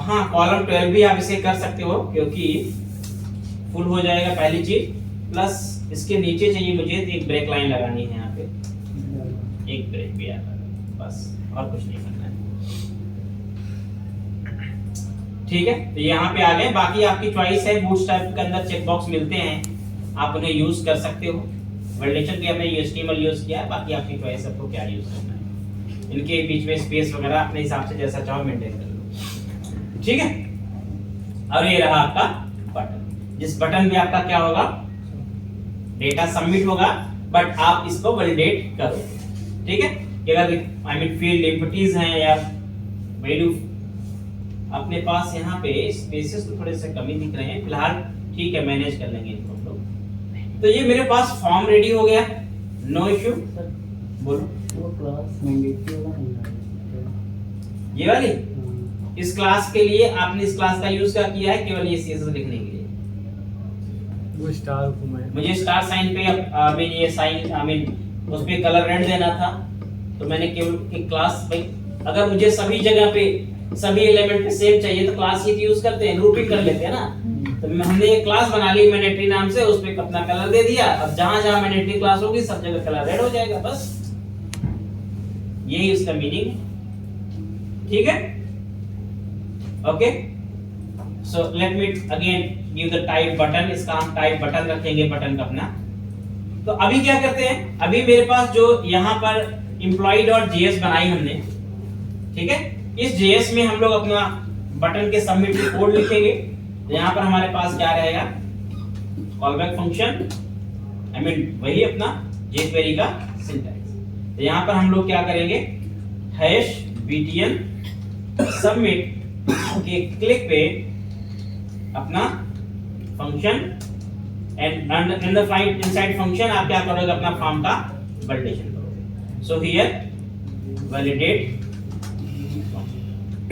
[SPEAKER 1] हाँ, कॉलम 12 भी आप इसे कर सकते हो, क्योंकि फुल हो जाएगा पहली चीज। प्लस इसके नीचे चाहिए मुझे एक ब्रेक लाइन लगानी है, यहाँ पे एक ब्रेक भी आता है, बस और कुछ नहीं करना है, ठीक है। तो यहाँ पे आ गए, बाकी आपकी चॉइस है। बूटस्ट्रैप के अंदर चेक बॉक्स मिलते हैं, आप उन्हें यूज कर सकते हो। वैलिडेशन के हमने HTML यूज किया है, बाकी आपकी चॉइस है आपको क्या यूज करना है। इनके बीच में स्पेस वगैरह अपने हिसाब से जैसा चाहो मेंटेन कर लो, ठीक है। और ये रहा आपका बटन, जिस बटन में आपका क्या होगा, डेटा सबमिट होगा बट आप इसको वैलिडेट करो, ठीक है। कि अगर आई मीन फील्ड एम्प्टीज हैं या वैल्यू अपने पास यहाँ पे स्पेसेस तो थोड़े से कमी दिख रहे हैं फिलहाल, ठीक है, मैनेज कर लेंगे इनको हम लोग। तो ये मेरे पास फॉर्म रेडी हो गया, नो इश्यू। बोलो
[SPEAKER 3] वो क्लास मैंडेटरी वाला नहीं है।
[SPEAKER 1] ये वाली इस क्लास के लिए आपने इस क्लास का यूज क्या किया है, केवल ये सीएसएस लिखने के लिए।
[SPEAKER 2] वो स्टार को मैं
[SPEAKER 1] मुझे स्टार साइन पे आई मीन ये साइन आई मीन उस पे कलर रेड देना था, तो मैंने केवल एक क्लास भाई अगर मुझे सभी जगह पे सभी एलिमेंट पे सेम चाहिए तो क्लास ही यूज करते हैं, ग्रुपिंग कर लेते हैं ना। तो हमने एक क्लास बना ली मैंडेटरी नाम से, उस पे अपना कलर दे दिया। अब जहां जहां मैंडेटरी क्लास होगी सब जगह कलर रेड हो जाएगा, बस यही उसका मीनिंग है, ठीक है। Okay, so let me again give the type button, इसका हम टाइप बटन रखेंगे, बटन का अपना। तो अभी क्या करते हैं, अभी मेरे पास जो यहाँ पर employee.js बनाई हमने, ठीक है, इस JS में हम लोग अपना बटन के सबमिट के कोड लिखेंगे। तो यहाँ पर हमारे पास क्या रहेगा, कॉलबैक फंक्शन, आई मीन वही अपना jQuery का सिंटैक्स। तो यहाँ पर हम लोग क्या करेंगे, #btn सबमिट के क्लिक पे अपना function and in the find inside function आप क्या करोगे, अपना फॉर्म का वैलिडेशन करोगे। सो हियर वैलिडेट,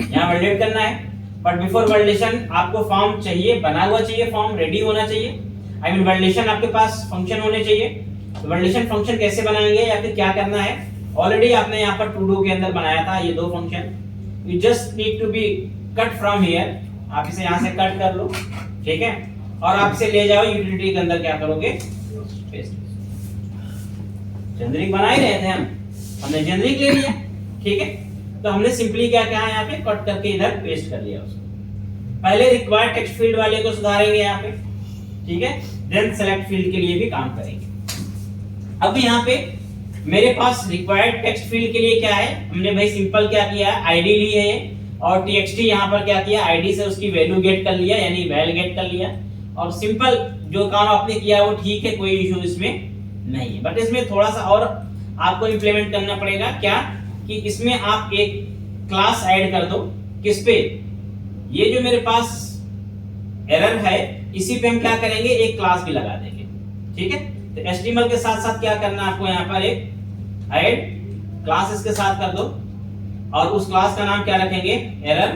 [SPEAKER 1] यहाँ वैलिडेट करना है, बट बिफोर वैलिडेशन आपको फॉर्म चाहिए, बना हुआ चाहिए, फॉर्म रेडी होना चाहिए। आई मीन वैलिडेशन आपके पास फंक्शन होने चाहिए। तो वैलिडेशन फंक्शन कैसे बनाएंगे या फिर क्या करना है, ऑलरेडी आपने यहाँ पर टू डू के अंदर बनाया था ये दो function. You just need to be cut from here, आप इसे यहाँ से कट कर लो, ठीक है, और आप इसे ले जाओ यूटिलिटी के अंदर, क्या करोगे, पेस्ट। जेनरिक बना ही रहे थे हमने जेनरिक ले लिया, ठीक है। तो हमने सिंपली क्या किया, यहाँ पे कट करके इधर पेस्ट कर लिया उसको। पहले रिक्वायर्ड टेक्स्ट फील्ड वाले को सुधारेंगे यहाँ पे, ठीक है, देन सेलेक्ट फील्ड के लिए भी काम करेंगे। अब यहाँ पे मेरे पास रिक्वायर्ड टेक्स्ट फील्ड के लिए क्या है, हमने भाई सिंपल क्या किया है, आईडी ली है और txt यहाँ पर क्या किया, आईडी से उसकी वैल्यू गेट कर लिया, यानी वैल गेट कर लिया। और सिंपल जो काम आपने किया वो ठीक है, कोई इशू इसमें नहीं है, बट इसमें थोड़ा सा और आपको इंप्लीमेंट करना पड़ेगा। क्या कि इसमें आप एक क्लास ऐड कर दो, किस पे, ये जो मेरे पास एरर है इसी पे हम क्या करेंगे, एक क्लास भी लगा देंगे, ठीक है। तो HTML के साथ साथ क्या करना है आपको, यहाँ पर एक ऐड क्लास इसके साथ कर दो और उस क्लास का नाम क्या रखेंगे, एरर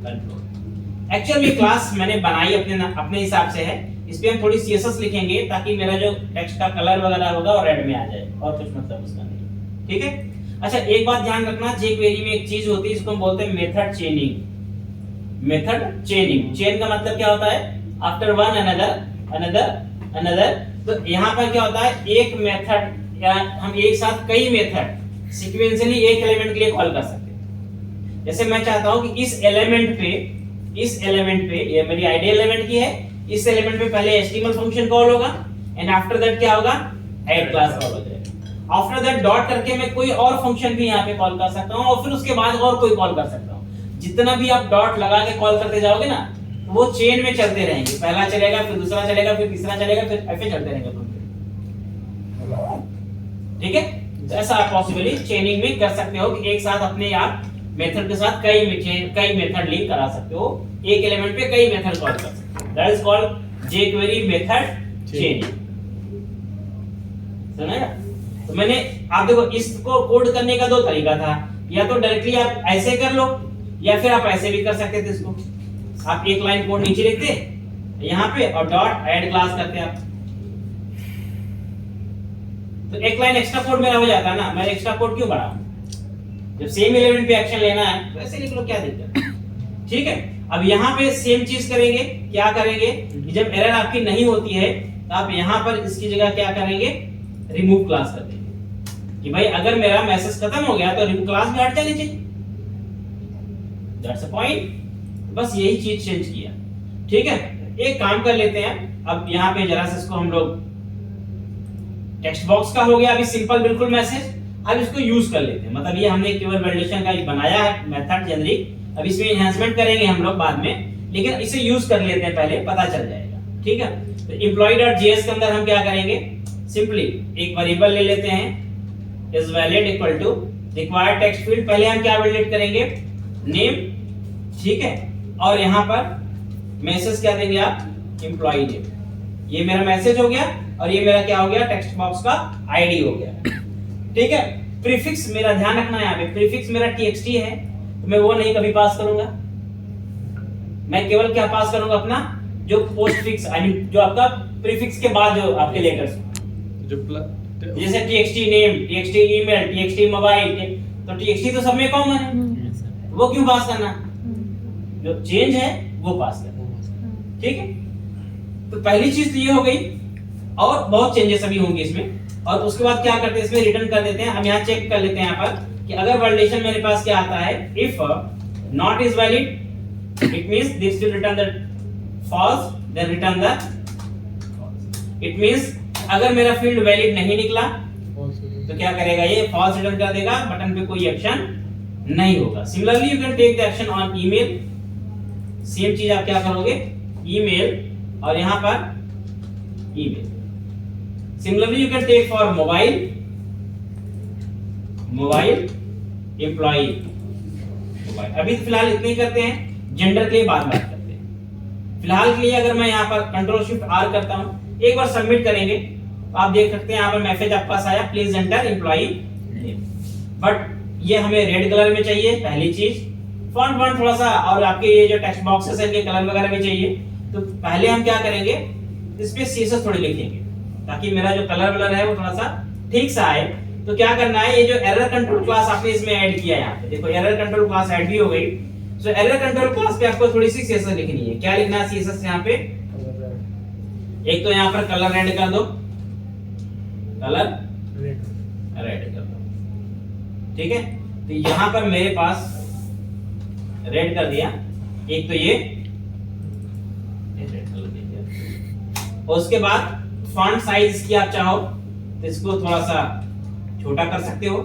[SPEAKER 1] कंट्रोल। एक्चुअली क्लास मैंने बनाई अपने हिसाब से है, इस पे हम थोड़ी CSS लिखेंगे ताकि मेरा जो टेक्स्ट का कलर वगैरह होगा वो रेड में आ जाए, और कुछ मतलब उसका नहीं, ठीक है। अच्छा एक बात ध्यान रखना, jQuery में एक चीज होती है इसको हम बोलते हैं मेथड चेनिंग। मेथड चेनिंग, चेन का मतलब क्या होता है, आफ्टर वन अनदर। तो यहाँ पर क्या होता है, एक मेथड या हम एक साथ कई मेथड सीक्वेंशियली एक एलिमेंट के लिए कॉल कर सकते हैं। जैसे मैं चाहता हूं कि इस एलिमेंट पे ये मेरी आइडियल एलिमेंट की है, इस एलिमेंट पे पहले HTML फंक्शन कॉल होगा एंड आफ्टर दैट क्या होगा, ऐड क्लास कॉल हो जाएगा। आफ्टर दैट डॉट करके मैं कोई और फंक्शन भी यहाँ पे कॉल कर सकता हूँ और फिर उसके बाद और कोई कॉल कर सकता हूँ। जितना भी आप डॉट लगा के कॉल करते जाओगे ना, तो वो चेन में चलते रहेंगे, पहला चलेगा, फिर दूसरा चलेगा, फिर तीसरा चलेगा, फिर ऐसे चलते रहेंगे, ठीक है। तो ऐसा आप पॉसिबली चेनिंग में कर सकते हो कि एक साथ अपने आप मेथड के साथ कई मेथड लिंक करा सकते हो, एक एलिमेंट पे कई मेथड कॉल कर सकते हो। That is called jQuery method चेनिंग। समझा? तो मैंने आप देखो इसको कोड करने का दो तरीका था, या तो डायरेक्टली आप ऐसे कर लो या फिर आप ऐसे भी कर सकते थे। इसको आप एक लाइन कोड नीचे लिखते यहाँ पे और डॉट ऐड क्लास करते आप, तो एक लाइन एक्स्ट्रा कोड मेरा हो जाता है ना। मैं एक्स्ट्रा कोड क्यों बढ़ाऊं, जब सेम एलिमेंट पे एक्शन लेना है तो ऐसे लिख लो, क्या दिक्कत है, ठीक है। अब यहाँ पे सेम चीज करेंगे, क्या करेंगे कि जब एरर आपकी नहीं होती है तो आप यहाँ पर इसकी जगह क्या करेंगे, रिमूव क्लास कर देंगे कि भाई अगर मेरा मैसेज खत्म हो गया तो रिमूव क्लास में हट जानी चाहिए। दैट्स अ पॉइंट, बस यही चीज चेंज किया, ठीक है। एक काम कर लेते हैं, अब यहाँ पे जरा से इसको हम लोग, टेक्स्ट बॉक्स का हो गया अभी सिंपल बिल्कुल मैसेज, अब इसको यूज कर लेते हैं। मतलब ये हमने केवल वैलिडेशन का बनाया है मेथड जेनरिक, अब इसमें एनहांसमेंट करेंगे हम लोग बाद में, लेकिन इसे यूज कर लेते हैं पहले, पता चल जाएगा, ठीक है। तो employee.js के अंदर हम क्या करेंगे, सिंपली एक वेरिएबल ले लेते हैं is valid equal to required text field, पहले हम क्या वैलिडेट करेंगे, नेम, ठीक है, और यहाँ पर मैसेज क्या देंगे आप, एम्प्लॉय नेम। ये मेरा मैसेज हो गया और ये मेरा क्या हो गया, टेक्स्ट बॉक्स का आईडी हो गया, ठीक है। प्रीफिक्स मेरा ध्यान रखना है, यहाँ पे प्रीफिक्स मेरा txt है तो मैं वो नहीं कभी पास करूंगा, मैं केवल क्या पास करूंगा, अपना जो पोस्टफिक्स आई मीन जो आपका प्रीफिक्स के बाद जो आपके लेटर्स,
[SPEAKER 2] जो
[SPEAKER 1] जैसे txt name, txt email, txt mobile, तो txt तो सब में कॉमन है, वो क्यों पास करना, जो चेंज है वो पास करना, ठीक है। तो पहली चीज तो ये हो गई, और बहुत चेंजेस अभी होंगे इसमें। और उसके बाद क्या करते हैं, इसमें रिटर्न कर देते हैं। हम यहाँ चेक कर लेते हैं यहाँ पर कि अगर वैलिडेशन मेरे पास क्या आता है, if not is valid it means this will return the false, then return the, it means अगर मेरा फील्ड वैलिड नहीं निकला तो क्या करेगा, ये फॉल्स रिटर्न कर देगा, बटन पे कोई एक्शन नहीं होगा। Similarly you can take the action on email, same चीज आप क्या करोगे, ईमेल और यहाँ पर email. Similarly, you can take for mobile employee mobile। अभी तो फिलहाल इतने ही करते हैं, जेंडर के लिए बात करते हैं। फिलहाल के लिए अगर मैं यहाँ पर कंट्रोल शिफ्ट आर करता हूँ, एक बार सबमिट करेंगे तो आप देख सकते हैं यहाँ पर मैसेज आपके पास आया, please enter employee name, but ये हमें रेड कलर में चाहिए, पहली चीज। फॉन्ट थोड़ा सा, और आपके ये जो टेक्स्ट बॉक्सेस है इनके कलर वगैरह में चाहिए, तो पहले हम क्या करेंगे, इस पे सीएसएस थोड़ी लिखेंगे ताकि मेरा जो कलर वलर है वो थोड़ा सा ठीक सा आए। तो क्या करना है, ये जो एरर कंट्रोल क्लास आपने इसमें ऐड किया है, यहाँ पे देखो एरर कंट्रोल क्लास ऐड भी हो गई। सो एरर कंट्रोल क्लास पे आपको थोड़ी सी सीएसएस लिखनी है। क्या लिखना है सीएसएस यहाँ पे, एक तो यहाँ पर कलर रेड कर दो, कलर रेड कर दो, ठीक है। तो यहाँ पर मेरे पास रेड कर दिया, एक तो ये रेड कलर दे दिया। और उसके बाद फॉन्ट साइज की आप चाहो तो इसको थोड़ा सा छोटा कर सकते हो,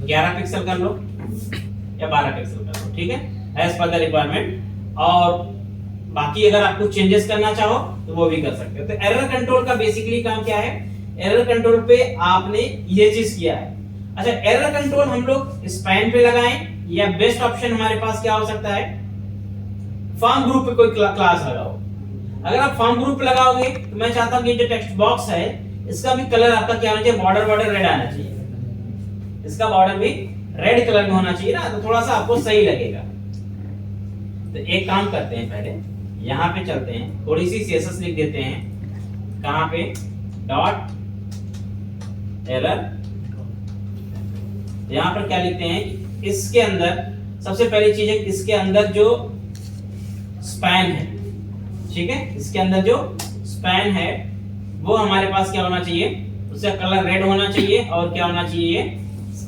[SPEAKER 1] 11 पिक्सल कर लो या 12 पिक्सल कर लो, ठीक है, एज पर द रिक्वायरमेंट। और बाकी अगर आप कुछ चेंजेस करना चाहो तो वो भी कर सकते हो। तो एरर कंट्रोल का बेसिकली काम क्या है, एरर कंट्रोल पे आपने ये चीज किया है। अच्छा, एरर कंट्रोल हम लोग स्पैन पे लगाएं या बेस्ट ऑप्शन हमारे पास क्या हो सकता है, फॉर्म ग्रुप पे कोई क्लास लगाओ। अगर आप फॉर्म ग्रुप लगाओगे तो मैं चाहता हूं कि जो टेक्स्ट बॉक्स है इसका भी कलर आपका क्या होना चाहिए, बॉर्डर रेड आना चाहिए, इसका बॉर्डर भी रेड कलर में होना चाहिए ना, तो थोड़ा सा आपको सही लगेगा। तो एक काम करते हैं, पहले यहाँ पे चलते हैं, थोड़ी सी सीएसएस लिख देते हैं, कहाँ पे, डॉट एरर। यहाँ पर क्या लिखते हैं, इसके अंदर सबसे पहली चीज है, इसके अंदर जो स्पैन है, ठीक है, इसके अंदर जो स्पैन है वो हमारे पास क्या होना चाहिए, उसका कलर रेड होना चाहिए और क्या होना चाहिए,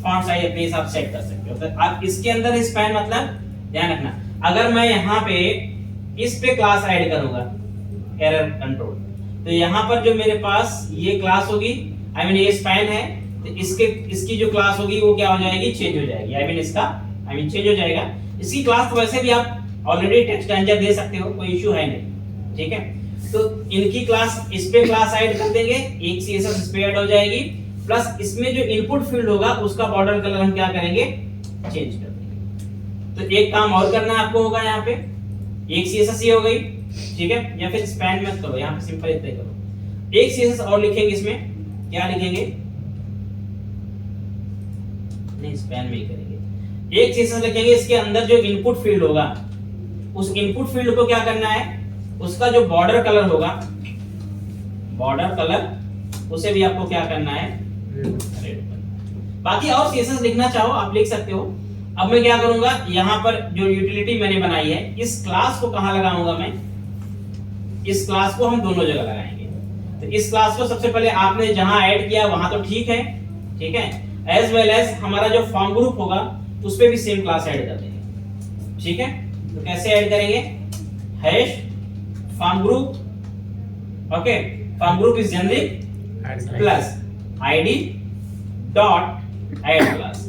[SPEAKER 1] फॉन्ट साइज अपने हिसाब से सेट कर सकते हो। तो आप इसके अंदर स्पैन मतलब ध्यान रखना, अगर मैं यहाँ पे इस पे क्लास ऐड करूंगा एरर कंट्रोल, तो यहाँ पर जो मेरे पास ये क्लास होगी, आई मीन ये स्पैन है, तो इसकी जो क्लास होगी वो क्या हो जाएगी, चेंज हो जाएगी, आई मीन चेंज हो जाएगा। इसकी क्लास तो वैसे भी आप ऑलरेडी टेक्स्ट एडिटर दे सकते हो, कोई इशू है नहीं, ठीक है। तो इनकी क्लास, इस पे क्लास ऐड कर देंगे, एक सीएसएस इस पे ऐड हो जाएगी, प्लस इसमें जो इनपुट फील्ड होगा उसका बॉर्डर कलर हम क्या करेंगे, चेंज कर देंगे। तो एक काम और करना आपको होगा, यहाँ पे एक सीएसएस ये हो गई, ठीक है, या फिर स्पैन मत करो, यहाँ पे सिंपल इतना करो, एक सीएसएस और लिखेंगे, इसमें क्या लिखेंगे, नहीं स्पैन में ही करेंगे, एक सीएसएस लिखेंगे, इसके अंदर जो इनपुट फील्ड होगा उस इनपुट फील्ड को क्या करना है, उसका जो बॉर्डर कलर होगा, बॉर्डर कलर उसे भी आपको क्या करना है, रेड करना। बाकी और सीएसएस लिखना चाहो आप लिख सकते हो। अब मैं क्या करूंगा, यहाँ पर जो यूटिलिटी मैंने बनाई है, इस क्लास को कहाँ लगाऊंगा मैं, इस क्लास को हम दोनों जगह लगाएंगे। तो इस क्लास को सबसे पहले आपने जहां ऐड किया वहां तो ठीक है, एज वेल एज हमारा जो फॉर्म ग्रुप होगा उस पे भी सेम क्लास ऐड कर देंगे, ठीक है। तो कैसे ऐड करेंगे, hash form group, okay, form group is generic plus ID dot add class,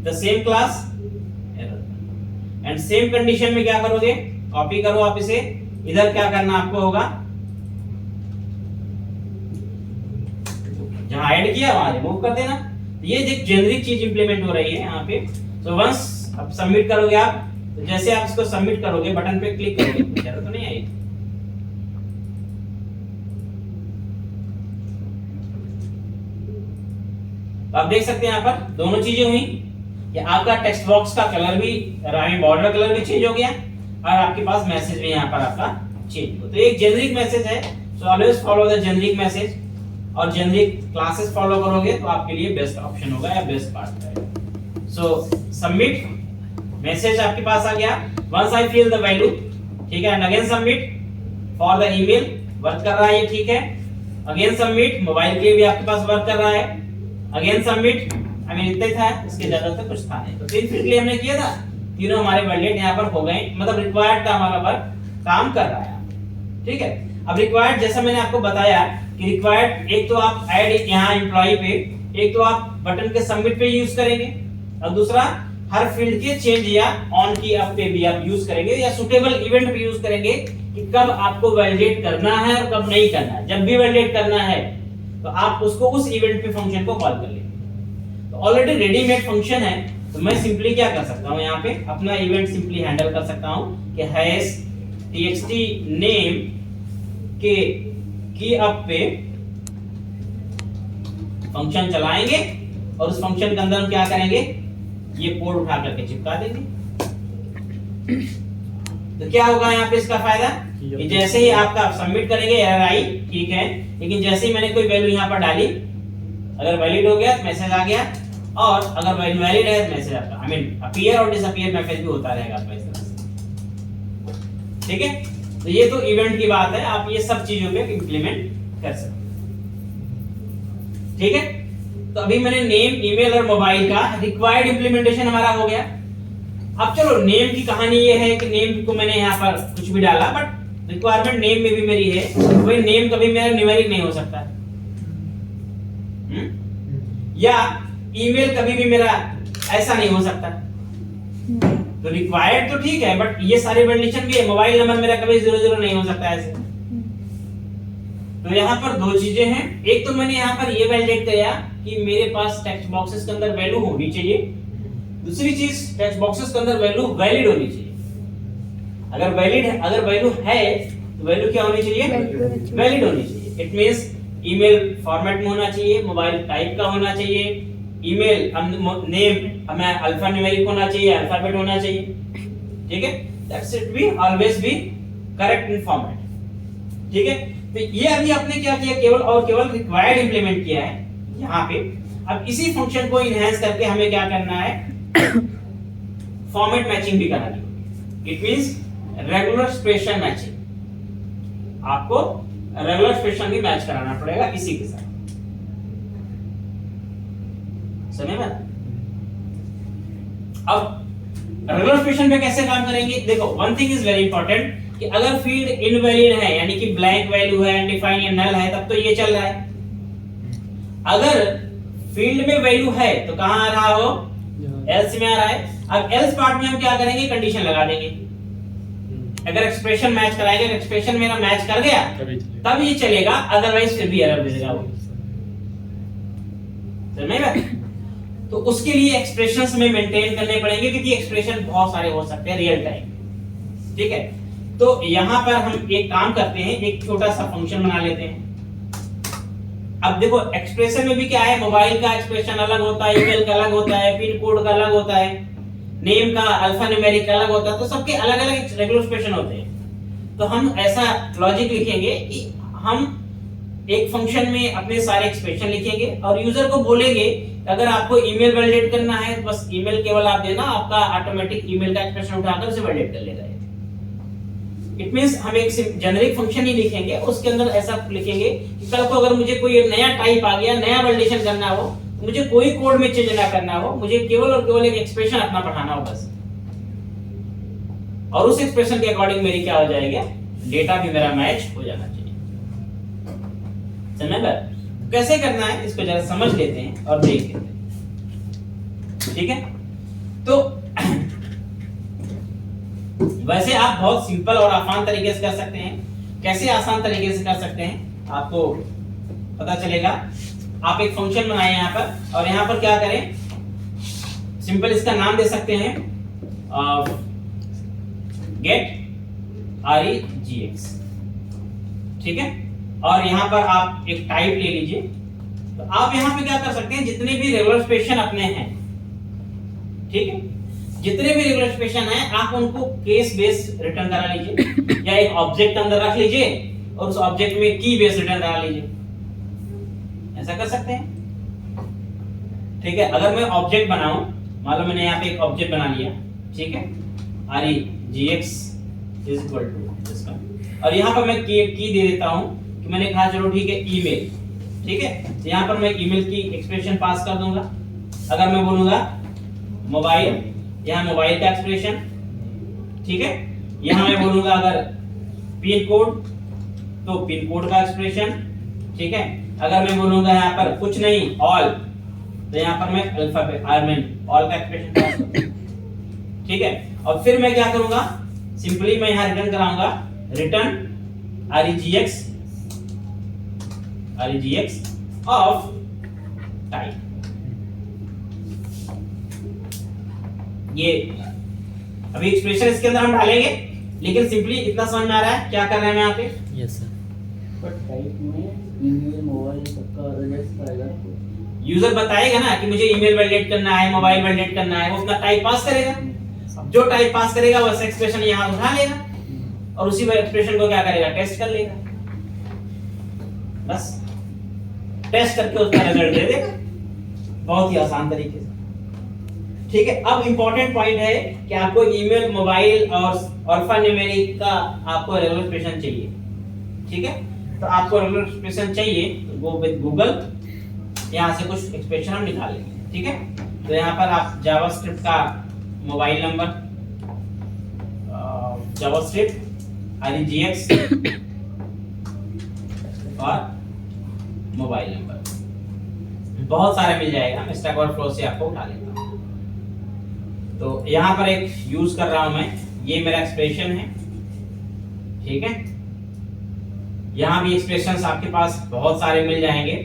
[SPEAKER 1] the same class and same condition में क्या करोगे, कॉपी करो आप इसे, इधर क्या करना आपको होगा, जहां ऐड किया वहां रिमूव कर देना। तो ये एक जेनरिक चीज इंप्लीमेंट हो रही है यहाँ पे। तो वंस अब सबमिट करोगे आप, तो जैसे आप इसको सबमिट करोगे बटन पे क्लिक करोगे कुछ एरर तो नहीं आएगी। तो आप देख सकते हैं यहाँ पर दोनों चीजें हुई कि आपका टेक्स्ट बॉक्स का कलर भी, बॉर्डर कलर भी चेंज हो गया और आपके पास मैसेज भी यहाँ पर आपका चेंज हो। तो एक जेनरिक मैसेज है, so always follow the generic message, और जेनरिक क्लासेस फॉलो करोगे तो आपके लिए बेस्ट ऑप्शन होगा या बेस्ट पार्ट है। सो सबमिट, मैसेज आपके पास आ गया, once I fill the value, ठीक है, and again submit for the email, work कर रहा है ये, ठीक है, अगेन सबमिट, मोबाइल के लिए भी आपके पास वर्क कर रहा है, अगेन सबमिट। आई मीन इतना था, इसके ज्यादा तो कुछ था नहीं। तो 3 फील्ड के लिए हमने किया था, तीनों हमारे वैलिडेट यहाँ पर हो गए, मतलब रिक्वायर्ड का हमारा पर काम कर रहा है, ठीक है। अब रिक्वायर्ड जैसा मैंने आपको बताया कि रिक्वायर्ड एक तो आप ऐड यहाँ एम्प्लॉय पे, एक तो आप बटन के सबमिट पे यूज करेंगे, और दूसरा हर फील्ड के चेंज या ऑन की अप पे भी आप यूज करेंगे, या सुटेबल इवेंट पे यूज करेंगे कि कब आपको वैलिडेट करना है और कब नहीं करना है। जब भी वैलिडेट करना है तो आप उसको उस इवेंट पे फंक्शन को कॉल कर लेंगे। तो ऑलरेडी रेडीमेड फंक्शन है, तो मैं सिंपली क्या कर सकता हूं, यहाँ पे अपना इवेंट सिंपली हैंडल कर सकता हूं कि हैश txt नेम के की अप पे फंक्शन चलाएंगे, और उस फंक्शन के अंदर हम क्या करेंगे, ये कोड उठा करके चिपका देंगे। तो क्या होगा यहाँ पे इसका फायदा कि जैसे ही आपका सबमिट करेंगे एरर आई, ठीक है, लेकिन जैसे ही मैंने कोई वैल्यू यहाँ पर डाली, अगर वैलिड हो गया तो मैसेज आ गया, और अगर इनवैलिड है तो मैसेज आपका आई मीन अपीयर और डिसअपीयर मैसेज भी होता रहेगा आपका इस तरह से, ठीक है। तो ये तो इवेंट की बात है, आप ये सब चीजों पे इंप्लीमेंट कर सकते हैं, ठीक है। तो अभी मैंने नेम, ईमेल और मोबाइल का रिक्वायर्ड इंप्लीमेंटेशन हमारा हो गया। अब चलो नेम की कहानी ये है कि नेम को मैंने यहाँ पर कुछ भी डाला, बट रिक्वायरमेंट नेम में भी मेरी है, कोई नेम कभी मेरा न्यूमेरिक नहीं हो सकता, या ईमेल कभी भी मेरा ऐसा नहीं हो सकता। तो रिक्वायर्ड तो ठीक है, बट ये सारे वैलिडेशन भी है, मोबाइल नंबर मेरा कभी 00 नहीं हो सकता ऐसे। तो यहाँ पर दो चीजें हैं, एक तो मैंने यहाँ पर ये वैलिडेट किया कि मेरे पास टेक्स्ट बॉक्सेस के अंदर वैल्यू होनी चाहिए, दूसरी चीज टेक्स्ट बॉक्सेस के अंदर वैल्यू वैलिड होनी चाहिए। अगर वैलिड है, अगर वैल्यू है तो वैल्यू क्या होनी चाहिए, वैलिड होनी चाहिए। इट मींस ईमेल फॉर्मेट में होना चाहिए, मोबाइल टाइप का होना चाहिए, ईमेल नेम हमें अल्फा न्यूमेरिक होना चाहिए, अल्फाबेट होना चाहिए, ठीक है। That's it, be always be correct in format, ठीक है। तो ये अभी आपने क्या किया, केवल और केवल रिक्वायर्ड इंप्लीमेंट किया है यहाँ पे। अब इसी फंक्शन को इनहैंस करके हमें क्या करना है, फॉर्मेट मैचिंग भी करानी होगी। It means regular expression matching, आपको रेगुलर एक्सप्रेशन भी मैच कराना पड़ेगा इसी के साथ, समझ में। अब रेगुलर एक्सप्रेशन पे कैसे काम करेंगे, देखो one thing is very important कि अगर फील्ड इनवैलिड है, यानी कि ब्लैंक वैल्यू है, अनडिफाइंड या नल है, तब तो ये चल रहा है। अगर फील्ड में वैल्यू है तो कहां आ रहा हो, एल्स में आ रहा है। अब एल्स पार्ट में हम क्या करेंगे, कंडीशन लगा देंगे। अगर एक्सप्रेशन मैच कराएंगे, एक्सप्रेशन मेरा मैच कर गया तब ये चलेगा, अदरवाइज फिर भी एरर दे देगा वो, समझेगा। तो उसके लिए एक्सप्रेशंस में मेंटेन करने पड़ेंगे, क्योंकि एक्सप्रेशन बहुत सारे हो सकते हैं रियल टाइम, ठीक है। तो यहां पर हम एक काम करते हैं, एक छोटा सा फंक्शन बना लेते हैं। अब देखो एक्सप्रेशन में भी क्या है, मोबाइल का एक्सप्रेशन अलग होता है, ईमेल का अलग होता है, पिन कोड का अलग होता है, नेम का अल्फा न्यूमेरिक का अलग होता है, तो सबके अलग अलग रेगुलर एक्सप्रेशन होते हैं। तो हम ऐसा लॉजिक लिखेंगे कि हम एक फंक्शन में अपने सारे एक्सप्रेशन लिखेंगे और यूजर को बोलेंगे अगर आपको ईमेल वैलिडेट करना है तो बस ईमेल केवल आप देना, आपका ऑटोमेटिक ईमेल का एक्सप्रेशन उठाकर उसे वैलिडेट कर लेगा। इट मींस हम एक जेनेरिक फंक्शन ही लिखेंगे, उसके अंदर ऐसा लिखेंगे कि कल को अगर मुझे कोई नया टाइप आ गया, नया वैलिडेशन करना हो, मुझे कोई कोड में चेंज ना करना हो, मुझे केवल और केवल एक एक्सप्रेशन अपना पढ़ाना हो बस, और उस एक्सप्रेशन के अकॉर्डिंग मेरी क्या हो जाएगा, डेटा भी मेरा मैच हो जाना चाहिए। समझ गए कैसे करना है, इसको जरा समझ लेते हैं और देख लेते हैं, ठीक है। तो वैसे आप बहुत सिंपल और आसान तरीके से कर सकते हैं। कैसे आसान तरीके से कर सकते हैं आपको पता चलेगा। आप एक फंक्शन बनाए यहाँ पर, और यहाँ पर क्या करें, सिंपल इसका नाम दे सकते हैं गेट REGX, ठीक है। और यहाँ पर आप एक टाइप ले लीजिए। तो आप यहाँ पे क्या कर सकते हैं, जितने भी रेगुलर एक्सप्रेशन अपने हैं, ठीक है, जितने भी रेगुलर एक्सप्रेशन हैं आप उनको केस बेस रिटर्न करा लीजिए, या एक ऑब्जेक्ट अंदर रख लीजिए और उस ऑब्जेक्ट में की बेस रिटर्न करा लीजिए, ऐसा कर सकते हैं, ठीक है। अगर मैं ऑब्जेक्ट बनाऊं, मान लो मैंने यहाँ पे एक ऑब्जेक्ट बना लिया, ठीक है, REGX इज इक्वल टू इसका, और यहाँ पर मैं की दे देता हूँ कि मैंने कहा चलो ठीक है ईमेल, ठीक है। तो यहाँ पर मैं ईमेल की एक्सप्रेशन पास कर दूंगा। अगर मैं बोलूंगा मोबाइल, यहाँ मोबाइल का एक्सप्रेशन, ठीक है। यहाँ मैं बोलूंगा अगर पिन कोड, तो पिन कोड का एक्सप्रेशन, ठीक है। अगर मैं बोलूंगा यहाँ पर कुछ नहीं ऑल, तो यहाँ पर मैं अल्फाबेट ऑल का एक्सप्रेशन पास करूंगा, ठीक है। और फिर मैं क्या करूंगा, सिंपली मैं यहाँ रिटर्न कराऊंगा रिटर्न REGX ऑफ टाइप। ये अभी एक्सप्रेशन इसके अंदर हम डालेंगे, लेकिन सिंपली इतना समझ में आ रहा है क्या कर रहे हैं हम यहाँ पे?
[SPEAKER 3] Yes sir. पर टाइप में ईमेल, मोबाइल सबका रजिस्टर आएगा।
[SPEAKER 1] यूजर बताएगा ना कि मुझे ईमेल वैलिडेट करना है, मोबाइल वैलिडेट करना है, वो अपना टाइप पास करेगा। जो टाइप पास करेगा वैसा एक्सप्रेशन यहाँ उठा लेगा और उसी एक्सप्रेशन को क्या करेगा, टेस्ट कर लेगा, बस टेस्ट करके उसका रिजल्ट दे देगा, बहुत ही आसान तरीके से, ठीक है। अब इंपॉर्टेंट पॉइंट है कि आपको ईमेल, मोबाइल और अल्फा न्यूमेरिक का आपको रेगुलर एक्सप्रेशन चाहिए, ठीक है। तो आपको रेगुलर एक्सप्रेशन चाहिए तो गो विद गूगल, यहाँ से कुछ एक्सप्रेशन हम निकाल लेंगे, ठीक है। तो यहाँ पर आप जावास्क्रिप्ट का मोबाइल नंबर, जावास्क्रिप्ट REGX और मोबाइल नंबर बहुत सारे मिल जाएगा, मैं स्टैक ओवरफ्लो से आपको उठा लेता हूँ। तो यहाँ पर एक यूज कर रहा हूं मैं, ये मेरा एक्सप्रेशन है, ठीक है। यहाँ भी एक्सप्रेशंस आपके पास बहुत सारे मिल जाएंगे।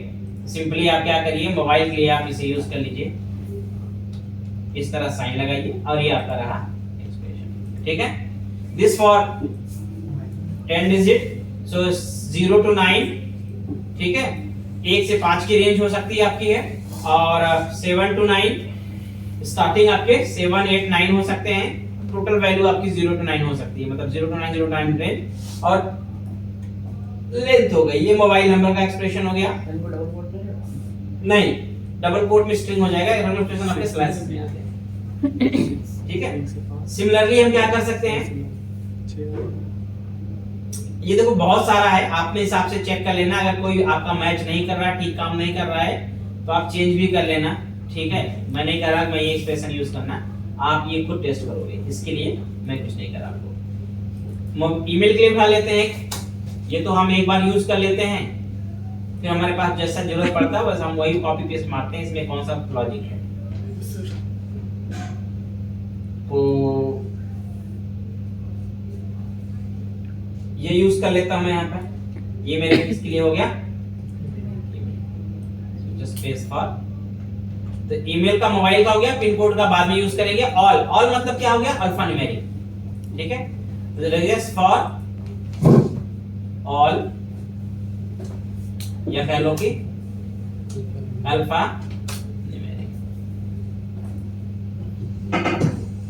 [SPEAKER 1] सिंपली आप क्या करिए, मोबाइल के लिए आप इसे यूज कर लीजिए, इस तरह साइन लगाइए और ये आपका रहा एक्सप्रेशन, ठीक है। This for 10 digit, so 0 to 9, ठीक है। 1 से 5 की रेंज हो सकती है आपकी है, और 7 to 9 स्टार्टिंग आपके 7, 8, 9 हो सकते हैं। टोटल वैल्यू आपकी 0 to 9 हो सकती है, मतलब 0 to 9, 0 to 9 रेंज। और लेंथ हो गई, ये मोबाइल नंबर का एक्सप्रेशन हो गया। नहीं, डबल कोट में स्ट्रिंग हो जाएगा, रेगुलर एक्सप्रेशन आपके स्लैश में आते हैं, ठीक है। सिमिलरली हम क्या कर सकते हैं, ये देखो बहुत सारा है, आपने हिसाब से चेक कर लेना। अगर कोई आपका मैच नहीं कर रहा, ठीक काम नहीं कर रहा है, तो आप चेंज भी कर लेना, ठीक है। मैं नहीं कह रहा मैं ये एक्सप्रेशन यूज करना, आप ये खुद टेस्ट करोगे, इसके लिए मैं कुछ नहीं कर रहा आपको। ईमेल के लिए उठा लेते हैं, ये तो हम एक बार यूज कर लेते हैं, फिर हमारे पास जैसा जरूरत पड़ता है बस हम वही कॉपी पेस्ट मारते हैं, इसमें कौन सा लॉजिक है। तो ये यूज कर लेता हूं मैं यहाँ पर, ये मेरे किसके लिए हो गया, जस्ट स्पेस फॉर। तो ईमेल का, मोबाइल का हो गया, पिन कोड का बाद में यूज करेंगे। ऑल मतलब क्या हो गया, अल्फा न्यूमेरिक, ठीक है। तो रजिस्टर फॉर ऑल, या कह लो कि अल्फा न्यूमेरिक।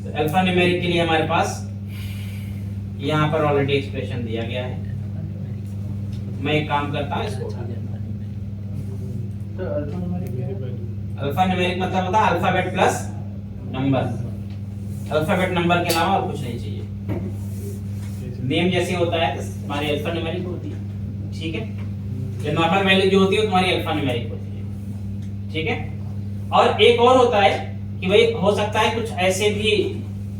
[SPEAKER 1] तो अल्फा न्यूमेरिक के लिए हमारे पास यहाँ पर ऑलरेडी एक्सप्रेशन दिया गया है। मैं एक काम करता हूँ, इसको उठा देता हूँ। अल्फा न्यूमेरिक मतलब होता है alphabet plus number, alphabet number के अलावा और कुछ नहीं चाहिए। नेम जैसे होता है तो हमारी अल्फा न्यूमेरिक होती है, ठीक है। जो नॉर्मल वैल्यू जो होती है तुम्हारी अल्फा न्यूमेरिक होती है, ठीक है। और एक और होता है कि भाई हो सकता है कुछ ऐसे भी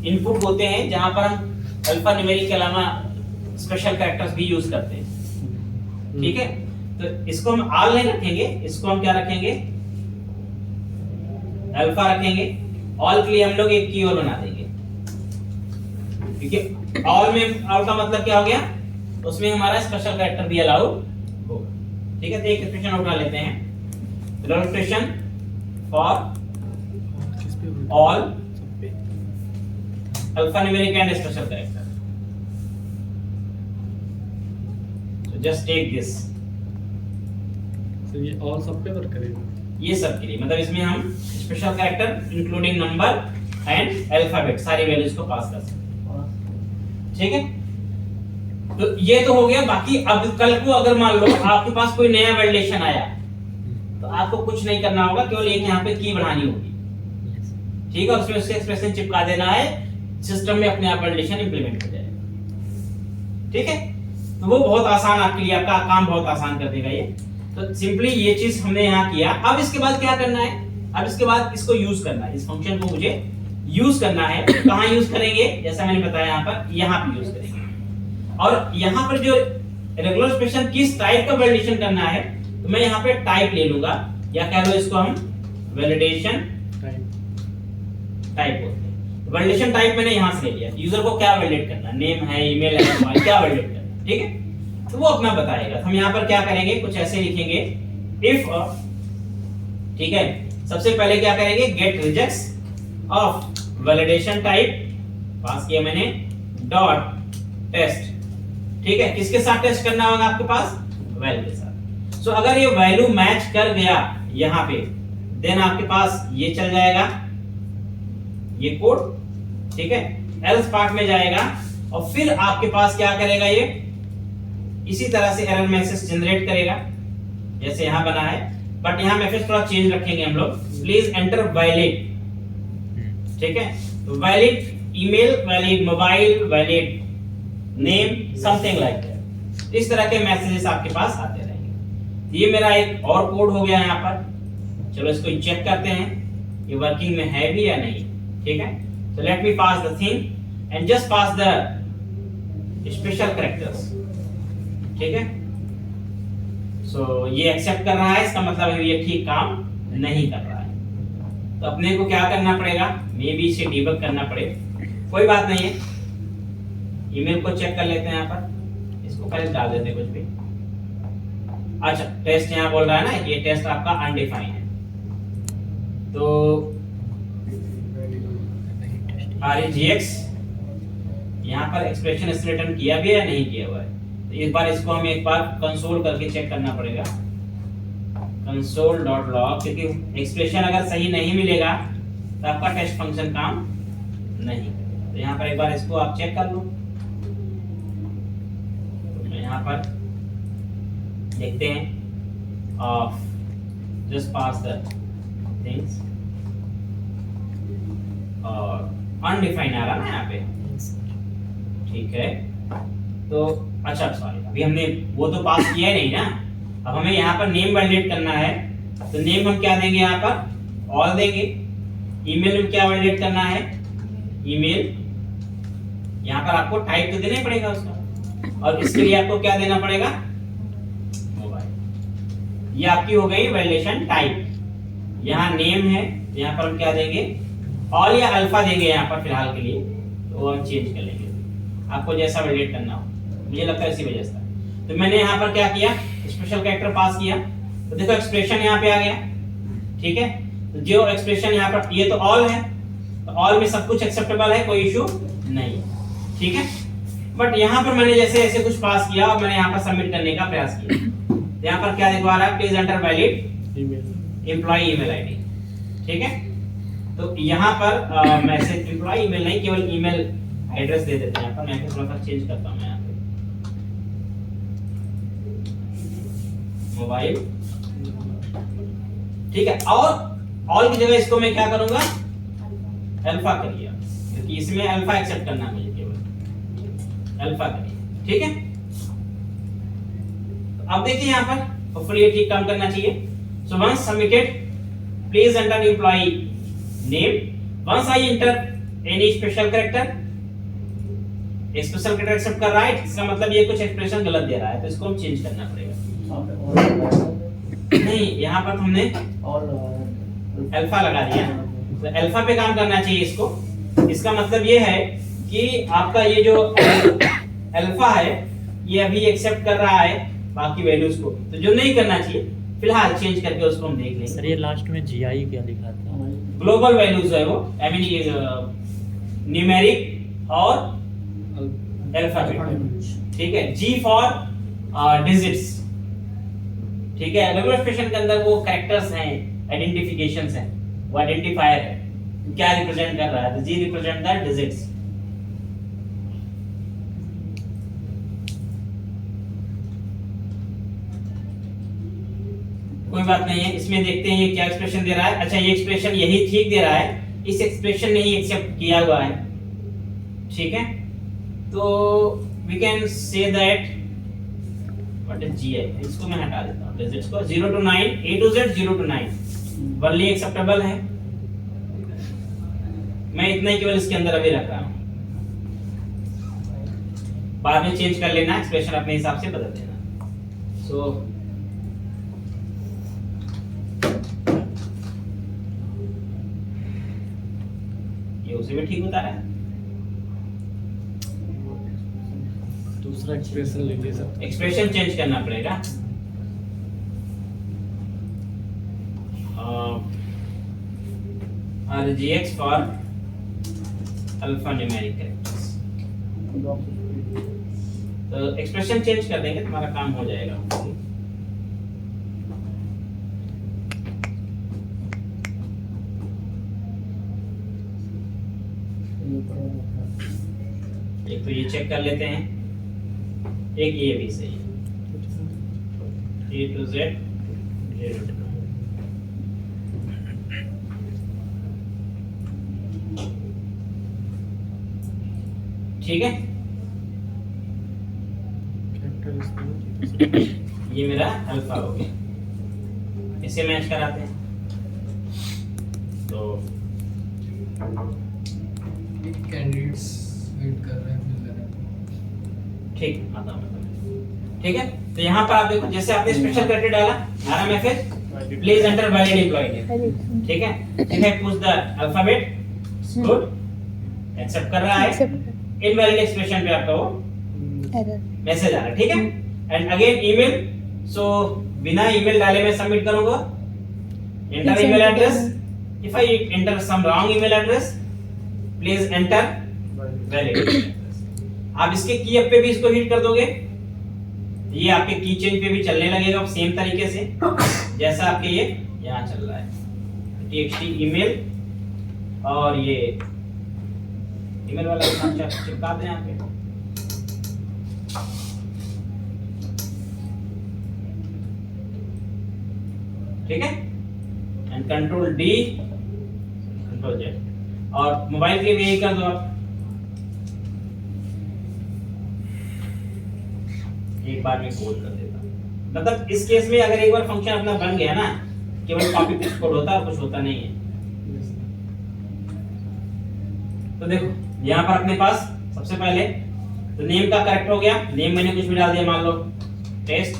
[SPEAKER 1] इनपुट होते हैं जहां पर हम अल्फा न्यूमेरिक के अलावा स्पेशल कैरेक्टर्स भी यूज करते हैं, ठीक है। तो इसको हम ऑल नहीं रखेंगे, इसको हम क्या रखेंगे, अल्फा रखेंगे। ऑल के लिए हम लोग एक की और बना देंगे, क्योंकि ऑल में ऑल का मतलब क्या हो गया, उसमें हमारा स्पेशल कैरेक्टर भी अलाउड होगा, ठीक है। तो एक एक्सप्रेशन उठा लेते हैं, रेगुलर एक्सप्रेशन फॉर
[SPEAKER 2] किस पे
[SPEAKER 1] ऑल
[SPEAKER 2] सब पे
[SPEAKER 1] alphanumeric and special character. So just take this.
[SPEAKER 2] तो ये ऑल सब पे वर्क करेगा।
[SPEAKER 1] ये सब के लिए मतलब इसमें हम special character including number and alphabet सारी वैल्यूज को पास कर सकते हैं। ठीक है, तो ये तो हो गया। बाकी अब कल को अगर मान लो आपके पास कोई नया वैलिडेशन आया तो आपको कुछ नहीं करना होगा, केवल एक यहाँ पे की बढ़ानी होगी। ठीक है, उसमें उसके एक्सप्रेशन चिपका देना है, सिस्टम में अपने आप वैलिडेशन इंप्लीमेंट हो जाएगा। ठीक है, तो वो बहुत आसान आपके लिए, आपका काम बहुत आसान कर देगा ये। तो सिंपली ये चीज हमने यहाँ किया। अब इसके बाद क्या करना है, अब इसके बाद इसको यूज करना है, इस फंक्शन को मुझे यूज करना है। कहाँ यूज करेंगे, जैसा मैंने बताया यहाँ पे यूज करेंगे। और यहाँ पर जो रेगुलर एक्सप्रेशन किस टाइप का वैलिडेशन करना है, तो मैं यहाँ पे टाइप ले लूंगा, या कह लो इसको हम वैलिडेशन टाइप बोलते हैं। वैलिडेशन टाइप मैंने यहाँ से ले लिया। यूजर को क्या वैलिडेट करना, नेम है, ईमेल है, मोबाइल, क्या वैलिडेट करना। ठीक है, तो वो अपना बताएगा। तो हम यहाँ पर क्या करेंगे, कुछ ऐसे लिखेंगे इफ, ठीक है, सबसे पहले क्या करेंगे, get rejects of validation type pass किया मैंने, डॉट टेस्ट। ठीक है, किसके साथ टेस्ट करना होगा आपके पास, वैल्यू के साथ। सो अगर ये वैल्यू मैच कर गया यहाँ पे, देन आपके पास ये चल जाएगा ये कोड। ठीक है, एल्स पार्ट में जाएगा और फिर आपके पास क्या करेगा, ये इसी तरह से एरर मैसेज जनरेट करेगा जैसे यहां बना है, बट यहां मैसेज थोड़ा चेंज रखेंगे हम लोग, प्लीज एंटर वैलिड। ठीक है, तो valid email, valid mobile, valid name, something like that. इस तरह के मैसेजेस आपके पास आते रहेंगे। ये मेरा एक और कोड हो गया यहाँ पर। चलो इसको चेक करते हैं ये वर्किंग में है भी या नहीं। ठीक है, so let me pass the thing and just pass the special characters. ठीक है, so ये एक्सेप्ट कर रहा है, इसका मतलब है ये ठीक काम नहीं कर रहा है। तो अपने को क्या करना पड़ेगा, मे बी इसे डिबग करना पड़ेगा, कोई बात नहीं है। ईमेल को चेक कर लेते हैं यहाँ पर, इसको पहले डाल देते हैं कुछ भी। अच्छा, टेस्ट यहाँ बोल रहा है ना, ये टेस्ट आपका अनडिफाइंड है, तो REGX यहाँ पर एक्सप्रेशन इस रिटर्न किया भी है या नहीं किया हुआ है। तो एक बार इसको हम एक बार कंसोल करके चेक करना पड़ेगा, console.log, क्योंकि एक्सप्रेशन अगर सही नहीं मिलेगा तो आपका टेस्ट फंक्शन काम नहीं करेगा। तो यहाँ पर एक बार इसको आप चेक कर लो। तो मैं यहाँ पर देखते हैं of just pass the things, और अनडिफाइंड आ रहा ना यहाँ पे। ठीक है, तो अच्छा सॉरी, अभी हमने वो तो पास किया ही नहीं ना। अब हमें यहाँ पर नेम वैलिडेट करना है, तो नेम हम क्या देंगे, यहाँ पर ऑल देंगे। ईमेल में क्या वैलिडेट करना है, ईमेल। यहाँ पर आपको टाइप तो देना ही पड़ेगा उसका, और इसके लिए आपको क्या देना पड़ेगा, मोबाइल। ये आपकी हो गई वैलिडेशन टाइप। यहाँ नेम है, यहाँ पर हम क्या देंगे, ऑल या अल्फा देंगे यहाँ पर फिलहाल के लिए, तो वो हम चेंज कर लेंगे आपको जैसा वैलिडेट करना हो। मुझे लगता है इसी वजह से। तो मैंने यहाँ पर क्या किया, स्पेशल कैरेक्टर पास किया, तो देखो एक्सप्रेशन यहाँ पे आ गया। ठीक है, तो जो एक्सप्रेशन यहाँ पर, ये तो ऑल है, तो ऑल में सब कुछ एक्सेप्टेबल है, कोई इशू नहीं। ठीक है, बट यहाँ पर मैंने जैसे ऐसे कुछ पास किया और मैंने यहाँ पर सबमिट करने का प्रयास किया, तो यहाँ पर क्या दिखा रहा है, please enter valid employee email ID. ठीक है, तो यहाँ पर मैसेज एम्प्लॉय ईमेल नहीं, केवल ईमेल एड्रेस दे देते हैं। यहाँ पर मैं थोड़ा सा चेंज करता हूँ, यहाँ पे मोबाइल। ठीक है, और ऑल की जगह इसको मैं क्या करूंगा, अल्फा करिए, क्योंकि इसमें अल्फा एक्सेप्ट करना है मुझे, केवल अल्फा करिए। ठीक है, तो अब देखिए यहाँ पर होपफुली ये ठीक काम करना चाहिए। So once submitted, please enter employee name. Once I enter any special character, special character accept कर रहा है, इसका मतलब ये कुछ एक्सप्रेशन गलत दे रहा है, तो इसको हम चेंज करना पड़ेगा। नहीं, यहाँ पर हमने अल्फा लगा दिया, तो अल्फा पे काम करना चाहिए इसको। इसका मतलब ये है कि आपका ये जो अल्फा है, ये अभी एक्सेप्ट कर रहा है बाकी वैल्यूज को, तो जो नहीं करना चाहिए फिलहाल चेंज करके उसको हम देख
[SPEAKER 7] सर
[SPEAKER 1] लेंगे।
[SPEAKER 7] ये लास्ट में जीआई क्या लिखा था?
[SPEAKER 1] ग्लोबल वैल्यूज है वो, आई मीन ये न्यूमेरिक और अल्फाबेट, ठीक है। जी फॉर डिजिट्स, ठीक है। रेगुलर एक्सप्रेशन के अंदर वो कैरेक्टर्स हैं, आइडेंटिफिकेशंस हैं, वो आइडेंटिफायर है, क्या रिप्रेजेंट कर रहा है, तो जी रिप्रेजेंट द डिजिट्स। कोई बात नहीं है, इसमें देखते हैं ये क्या एक्सप्रेशन दे रहा है। अच्छा, ये एक्सप्रेशन यही ठीक दे रहा है, इस एक्सप्रेशन ने ही एक्सेप्ट किया हुआ है, ठीक है। तो we can say that what is G I, इसको मैं हटा देता हूं, डिजिट्स को 0 to 9, A to Z 0 to 9 only acceptable है। मैं इतना ही केवल इसके अंदर अभी रख रहा हूं, बाद में चेंज कर लेना, एक्सप्रेशन अपने हिसाब से बदल देना। सो ये उसे भी ठीक बता रहा है।
[SPEAKER 2] दूसरा एक्सप्रेशन लीजिए सर।
[SPEAKER 1] एक्सप्रेशन चेंज करना पड़ेगा। RGX for alpha numeric characters, तो एक्सप्रेशन चेंज कर देंगे, तुम्हारा काम हो जाएगा। एक तो ये चेक कर लेते हैं, एक ये भी सही है, A to Z 0 to 9। ठीक है, ये मेरा अल्फा हो गया, इसे मैच कराते हैं। तो
[SPEAKER 4] कैंडिडेट्स वेट कर रहे हैं, मिल रहे हैं।
[SPEAKER 1] ठीक आता हूं, ठीक है। तो यहाँ पर आप देखो, जैसे आपने स्पेशल क्राइटेरिया डाला, आरएम message please enter valid employee name, ठीक है। If I push the alphabet, good, accept कर रहा है। इनवैलिड एक्सप्रेशन पे आपका वो
[SPEAKER 5] एरर
[SPEAKER 1] मैसेज आ रहा है, ठीक है। एंड अगेन ईमेल, सो बिना ईमेल डाले मैं सबमिट करूंगा। Enter email address, if I enter some wrong email address please enter valid address. आप इसके की अप पे भी इसको हिट कर दोगे, ये आपके की चेंज पे भी चलने लगेगा सेम तरीके से जैसा आपके ये यहाँ चल रहा है। txt ईमेल, और ये ईमेल वाला नाम चिपका दें यहाँ पे। ठीक है, and control D, control Z, और मोबाइल के लिए भी यही कर दो आप। एक बार में कोड कर देता, मतलब इस केस में अगर एक बार फंक्शन अपना बन गया ना, केवल कॉपी पेस्ट कोड होता है, कुछ होता नहीं है। तो देखो यहाँ पर अपने पास सबसे पहले तो नेम का करेक्ट हो गया, नेम मैंने कुछ भी डाल दिया, मान लो टेस्ट,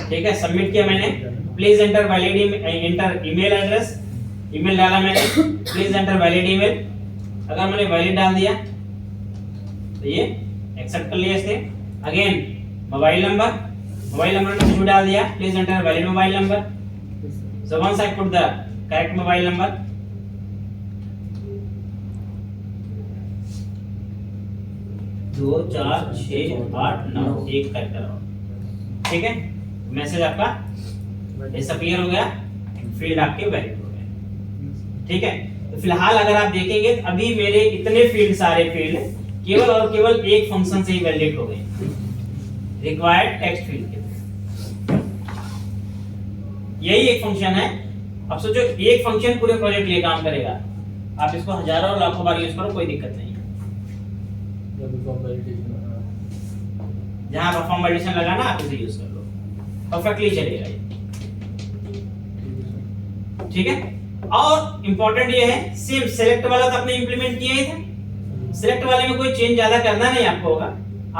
[SPEAKER 1] ठीक है। सबमिट किया मैंने, please enter valid enter email address, email डाला मैंने, प्लीज एंटर वैलिड ईमेल। अगर मैंने वैलिड डाल दिया तो ये एक्सेप्ट कर लिया इसने। Again mobile number, mobile number में कुछ भी डाल दिया, please enter valid mobile number. So once I put the correct mobile number, 2 4 6 8 9 एक करेक्टर और, ठीक है। मैसेज आपका डिसअपीयर हो गया, फील्ड आपके वैलिड हो गए, ठीक है। तो फिलहाल अगर आप देखेंगे तो अभी मेरे इतने फील्ड, सारे फील्ड केवल और केवल एक फंक्शन से ही वैलिडेट हो गए, रिक्वायर्ड टेक्स्ट फील्ड के। यही एक फंक्शन है। अब सोचो एक फंक्शन पूरे प्रोजेक्ट के लिए काम करेगा, आप इसको हजारों और लाखों बार यूज करो, कोई दिक्कत नहीं है। जहां परफॉर्म वैलिडेशन लगाना आप इसे यूज कर लो, परफेक्टली चलेगा ये, ठीक है। और इंपॉर्टेंट ये है, सेम सेलेक्ट वाला तो आपने इंप्लीमेंट किया ही था, सेलेक्ट वाले में कोई चेंज ज्यादा करना नहीं आपको होगा।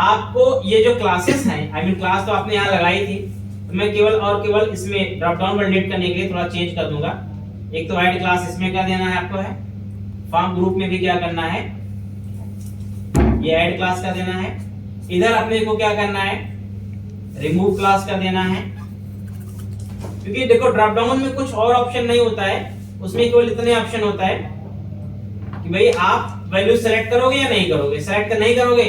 [SPEAKER 1] आपको ये जो क्लासेस हैं, आई मीन क्लास तो आपने यहाँ लगाई थी, तो मैं केवल और केवल इसमें ड्रॉप डाउन वैलिडेट करने के लिए थोड़ा चेंज कर दूंगा। एक तो ऐड क्लास इसमें कर देना है आपको, है फॉर्म ग्रुप में भी क्या करना है, ये ऐड क्लास कर देना है। इधर अपने को क्या करना है, रिमूव क्लास कर देना है, क्योंकि देखो ड्रॉप डाउन में कुछ और ऑप्शन नहीं होता है, उसमें केवल इतने ऑप्शन होता है कि भाई आप वैल्यू सेलेक्ट करोगे या नहीं करोगे। सेलेक्ट नहीं करोगे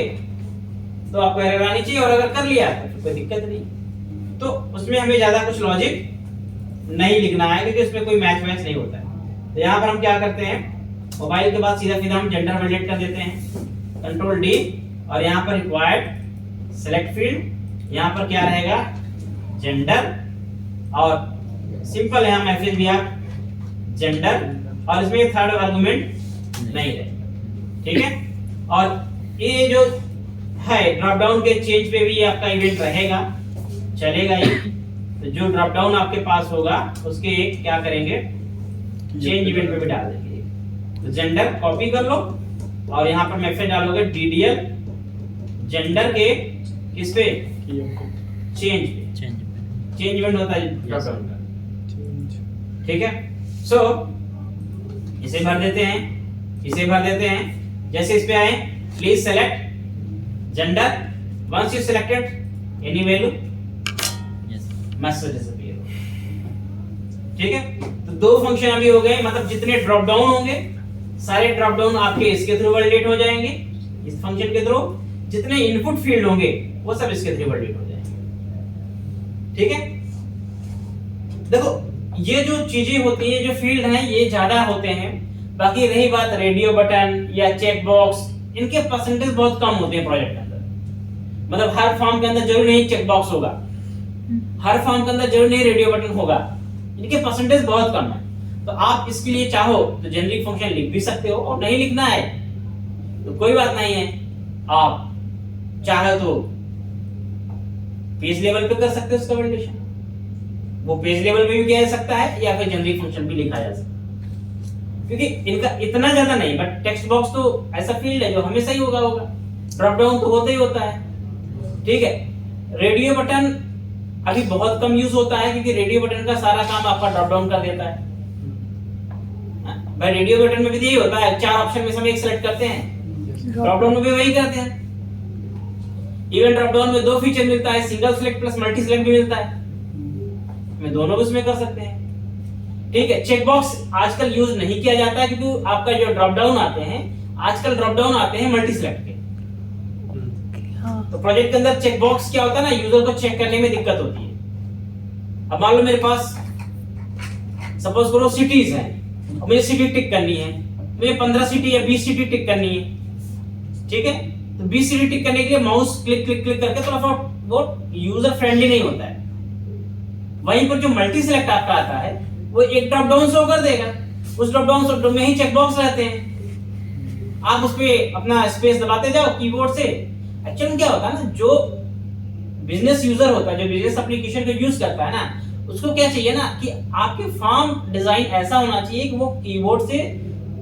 [SPEAKER 1] तो आपको एरर आनी चाहिए, और अगर कर लिया तो कोई दिक्कत नहीं। तो उसमें हमें ज्यादा कुछ लॉजिक नहीं लिखना है, क्योंकि उसमें कोई मैच नहीं होता है। तो यहाँ पर हम क्या करते हैं, मोबाइल के बाद सीधा हम जेंडर वैलिडेट कर देते हैं, कंट्रोल डी, और यहाँ पर रिक्वायर्ड सेलेक्ट फील्ड, यहाँ पर क्या रहेगा जेंडर, और सिंपल है हम मैसेज भी आप जेंडर, और इसमें थर्ड आर्गुमेंट नहीं रहेगा, ठीक है। और ये जो है ड्रॉप डाउन के चेंज पे भी आपका इवेंट रहेगा, चलेगा ही। तो जो ड्रॉप डाउन आपके पास होगा उसके एक क्या करेंगे, चेंज इवेंट पे भी डाल देंगे। तो जेंडर कॉपी कर लो, और यहाँ पर मैसेज डालोगे डीडीएल जेंडर के किस पे, चेंज पे। चेंज इवेंट होता है ड्रॉप डाउन का, ठीक है। सो इसे भर देते हैं, इसे भर देते हैं। जैसे इस पे आए, please select gender, once you selected any value message disappear, ठीक है। तो दो फंक्शन अभी हो गए, मतलब जितने ड्रॉप डाउन होंगे सारे ड्रॉप डाउन आपके इसके थ्रू वैलिडेट हो जाएंगे, इस फंक्शन के थ्रू। जितने इनपुट फील्ड होंगे वो सब इसके थ्रू वैलिडेट हो जाएंगे, ठीक है। देखो ये जो चीजें होती है, जो फील्ड हैं, ये ज्यादा होते हैं। बाकी रही बात रेडियो बटन या चेक बॉक्स, इनके परसेंटेज बहुत कम होते हैं प्रोजेक्ट के अंदर। मतलब हर फॉर्म के अंदर जरूर नहीं चेक बॉक्स होगा, हर फॉर्म के अंदर जरूर नहीं रेडियो बटन होगा, इनके परसेंटेज बहुत कम है। तो आप इसके लिए चाहो तो जेनरिक फंक्शन लिख भी सकते हो, और नहीं लिखना है तो कोई बात नहीं है, आप चाहे तो पेज लेवल पे कर सकते हो उसका वैलिडेशन, वो पेज लेवल पे भी किया जा सकता है, या फिर जेनरिक फंक्शन भी लिखा जा सकता है। क्योंकि इनका इतना ज्यादा नहीं, बट टेक्स्ट बॉक्स तो ऐसा फील्ड है जो हमेशा ही होगा। ड्रॉप डाउन तो होता ही होता है, ठीक है। रेडियो बटन अभी बहुत कम यूज होता है, क्योंकि रेडियो बटन का सारा काम आपका ड्रॉप डाउन कर देता है। भाई रेडियो बटन में भी यही होता है, 4 ऑप्शन में से हम एक सेलेक्ट करते हैं, ड्रॉप डाउन में भी वही करते हैं। इवन ड्रॉप डाउन में 2 फीचर मिलता है, single select plus multi select भी मिलता है, मैं दोनों उसमें कर सकते हैं, ठीक है। चेक बॉक्स आजकल यूज नहीं किया जाता है, क्योंकि आपका जो ड्रॉप डाउन आते हैं, आजकल ड्रॉप डाउन आते हैं मल्टी सेलेक्ट के। तो प्रोजेक्ट के अंदर चेक बॉक्स क्या होता है ना, यूजर को चेक करने में दिक्कत होती है। अब मान लो मेरे पास सपोज करो सिटीज है, मुझे सिटी टिक करनी है, मुझे 15 सिटी या 20 सिटी टिक करनी है, ठीक है। तो 20 सिटी टिक करने के लिए माउस क्लिक क्लिक क्लिक करके थोड़ा सा वो यूजर फ्रेंडली नहीं होता है। वहीं पर जो मल्टी सेलेक्ट आपका आता है, वो एक ड्रॉप डाउन शो कर देगा, उस ड्रॉप डाउन में ही चेक बॉक्स रहते हैं, आप उस पे अपना स्पेस दबाते जाओ कीबोर्ड से। एक्चुअली क्या होता है ना, जो बिजनेस यूजर होता है, जो बिजनेस एप्लीकेशन को यूज करता है ना, उसको क्या चाहिए ना कि आपके फॉर्म डिजाइन ऐसा होना चाहिए कि वो कीबोर्ड से,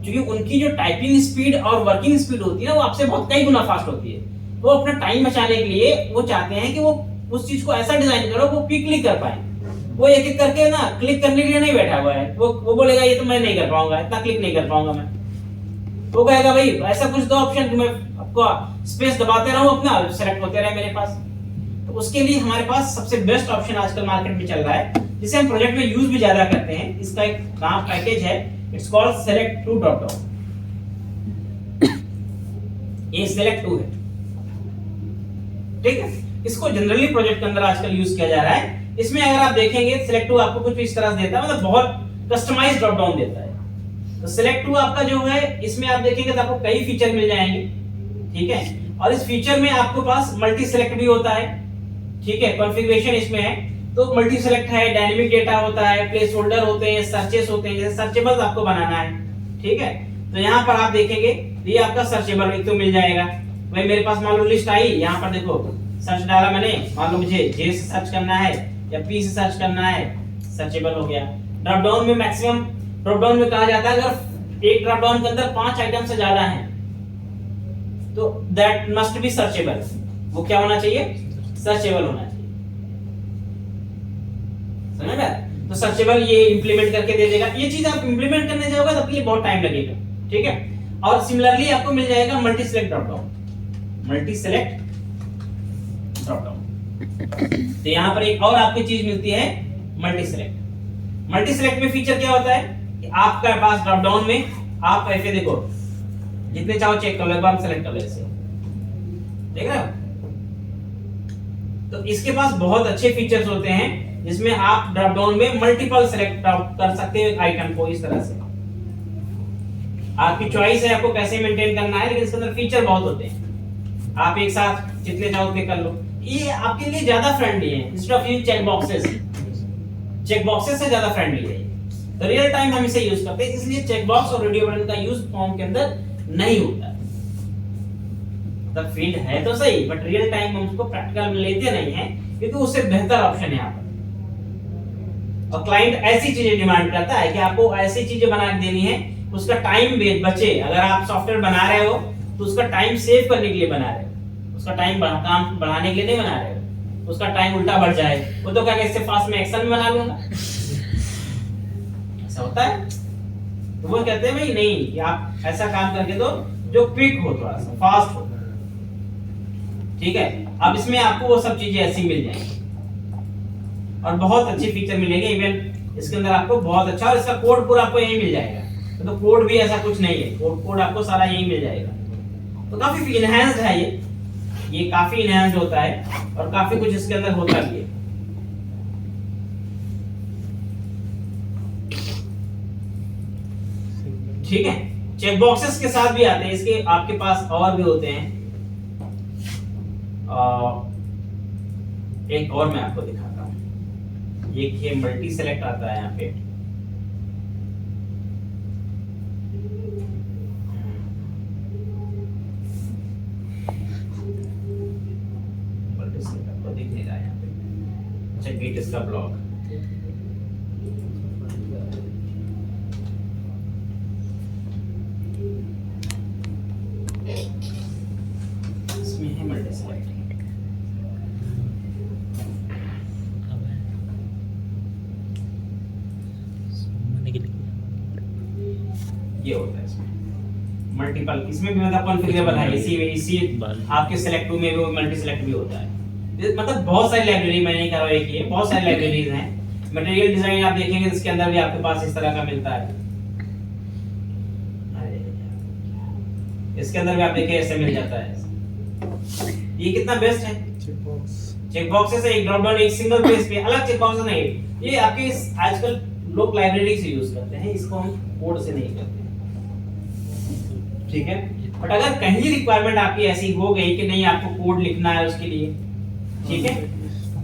[SPEAKER 1] क्योंकि उनकी जो टाइपिंग स्पीड और वर्किंग स्पीड होती है ना, वो आपसे बहुत कई गुना फास्ट होती है। तो अपना टाइम बचाने के लिए वो चाहते हैं कि वो उस चीज को ऐसा डिजाइन करो वो क्विकली कर पाए। वो एक एक करके ना क्लिक करने के लिए नहीं बैठा हुआ है, वो बोलेगा ये तो मैं नहीं कर पाऊंगा, इतना क्लिक नहीं कर पाऊंगा मैं। वो कहेगा भाई ऐसा कुछ दो ऑप्शन कि मैं आपको स्पेस दबाते रहूं, अपना सेलेक्ट होते रहे मेरे पास। तो उसके लिए हमारे पास सबसे बेस्ट ऑप्शन आजकल मार्केट में चल रहा है, जिसे हम प्रोजेक्ट में यूज भी ज्यादा करते हैं। इसका एक नाम पैकेज है, it's called select two drop down. ये सेलेक्ट टू है, ठीक है। इसको जनरली प्रोजेक्ट के अंदर आजकल यूज किया जा रहा है। इसमें अगर आप देखेंगे सेलेक्ट टू आपको कुछ इस तरह से देता है, मतलब बहुत कस्टमाइज्ड ड्रॉप डाउन देता है। तो सेलेक्ट टू आपका जो है, इसमें आप देखेंगे तो आपको कई फीचर मिल जाएंगे, ठीक है। और इस फीचर में आपको पास मल्टी सेलेक्ट भी होता है, ठीक है। कॉन्फ़िगरेशन इसमें है तो मल्टी सेलेक्ट है, डायनेमिक डेटा होता है, प्लेस होल्डर होते हैं, सर्चेस होते हैं, जैसे सर्चेबल आपको बनाना है, ठीक है। तो यहाँ पर आप देखेंगे ये आपका सर्चेबल एक तो मिल जाएगा। भाई मेरे पास मान लो लिस्ट आई, यहाँ पर देखो सर्च डाला मैंने, मान लो मुझे जे से सर्च करना है या पी से सर्च करना है, सर्चेबल हो गया। ड्रॉप डाउन में मैक्सिमम ड्रॉप डाउन में कहा जाता है अगर एक ड्रॉप डाउन के अंदर 5 आइटम से ज्यादा हैं तो दैट मस्ट बी सर्चेबल। वो क्या होना चाहिए, सर्चेबल होना चाहिए, समझ में। तो सर्चेबल ये इंप्लीमेंट करके दे देगा। ये चीज आप इंप्लीमेंट करने जाओगे तो आपके लिए बहुत टाइम लगेगा, ठीक है। और सिमिलरली आपको मिल जाएगा multi select drop down, multi select drop down. तो यहां पर एक और आपकी चीज मिलती है मल्टी सेलेक्ट। मल्टी सेलेक्ट में फीचर क्या होता है कि आपके पास ड्रॉप डाउन में आप ऐसे देखो, जितने चाहो चेक कर लो, एक बार सेलेक्ट कर लो ऐसे, देख रहे हो? तो इसके पास बहुत अच्छे फीचर्स होते हैं जिसमें आप ड्रॉप डाउन में मल्टीपल सेलेक्ट कर सकते हो आइटम को इस तरह से। आपकी चॉइस है आपको कैसे मेंटेन करना है, लेकिन इसके अंदर फीचर बहुत होते हैं। आप एक साथ जितने चाहो उतने कर लो। ये आपके लिए ज्यादा फ्रेंडली है instead of use check boxes. Check boxes से ज्यादा फ्रेंडली है। तो रियल टाइम हम इसे यूज करते हैं, इसलिए चेक बॉक्स और रेडियो बटन का यूज फॉर्म के अंदर नहीं होता। द फील्ड है तो सही, बट रियल टाइम हम उसको प्रैक्टिकल में लेते नहीं हैं, क्योंकि उससे बेहतर ऑप्शन है यहाँ पर। और क्लाइंट ऐसी चीजें डिमांड करता है कि आपको ऐसी चीजें बना के देनी है उसका टाइम बचे। अगर आप सॉफ्टवेयर बना रहे हो तो उसका टाइम सेव करने के लिए बना रहे हो, उसका टाइम काम बढ़ाने के लिए नहीं बना रहे हो। उसका टाइम उल्टा बढ़ जाए वो तो क्या इससे फास्ट में एक्सेल में बना लूंगा, ऐसा होता है। तो वो कहते हैं भाई नहीं, कि आप ऐसा काम करके दो जो क्विक हो, थोड़ा सा फास्ट हो, ठीक है। अब इसमें आपको वो सब चीजें ऐसी मिल जाएंगी और बहुत अच्छे फीचर मिलेंगे। इवन इसके अंदर आपको बहुत अच्छा, और इसका कोड पूरा आपको यही मिल जाएगा। तो कोड भी ऐसा कुछ नहीं है, कोड आपको सारा यही मिल जाएगा। तो काफी इनहैंस्ड है ये काफी इनहैंस्ड होता है और काफी कुछ इसके अंदर होता भी है। ठीक है, चेक बॉक्सेस के साथ भी आते हैं, इसके आपके पास और भी होते हैं। एक और मैं आपको दिखाता हूं, ये मल्टी सेलेक्ट आता है यहाँ पे। मल्टी सेलेक्ट आपको दिख नहीं रहा है यहाँ पे। अच्छा, गेट इसका ब्लॉक, इसमें है मल्टी सेलेक्ट। ये होता है इसमें मल्टीपल, इसमें भी मतलब कॉन्फ़िगरेबल है। इसी आपके सेलेक्ट में भी मल्टी सेलेक्ट भी होता है। मतलब बहुत सारी लाइब्रेरी, मैं नहीं कर रहा एक ही है, बहुत सारी लाइब्रेरीज हैं। मटेरियल डिजाइन आप देखेंगे तो इसके अंदर भी आपके पास इस तरह का मिलता है। इसके अंदर भी आप देखिए ऐसे मिल जाता है। ये कितना बेस्ट है। चेक बॉक्सेस है, एक ड्रॉप डाउन, एक सिंगल पेज पे अलग चेक बॉक्स नहीं। ये आपके आजकल लोग लाइब्रेरी से यूज करते हैं, इसको हम कोड से नहीं करते, ठीक है। बट अगर कहीं रिक्वायरमेंट आपकी ऐसी हो गई कि नहीं आपको कोड लिखना है उसके लिए, ठीक है,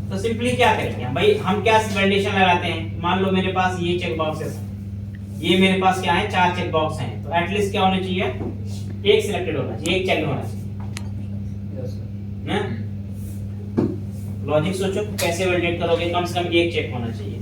[SPEAKER 1] तो सिंपली क्या करेंगे हम भाई, हम क्या वैलिडेशन लगाते हैं। मान लो मेरे पास ये चेक बॉक्सेस हैं, ये मेरे पास क्या है 4 चेक बॉक्स हैं, तो एटलीस्ट क्या होना चाहिए, एक सिलेक्टेड होना चाहिए, एक चेक होना चाहिए ना। लॉजिक सोचो कैसे वैलिडेट करोगे, कम से कम एक चेक होना चाहिए।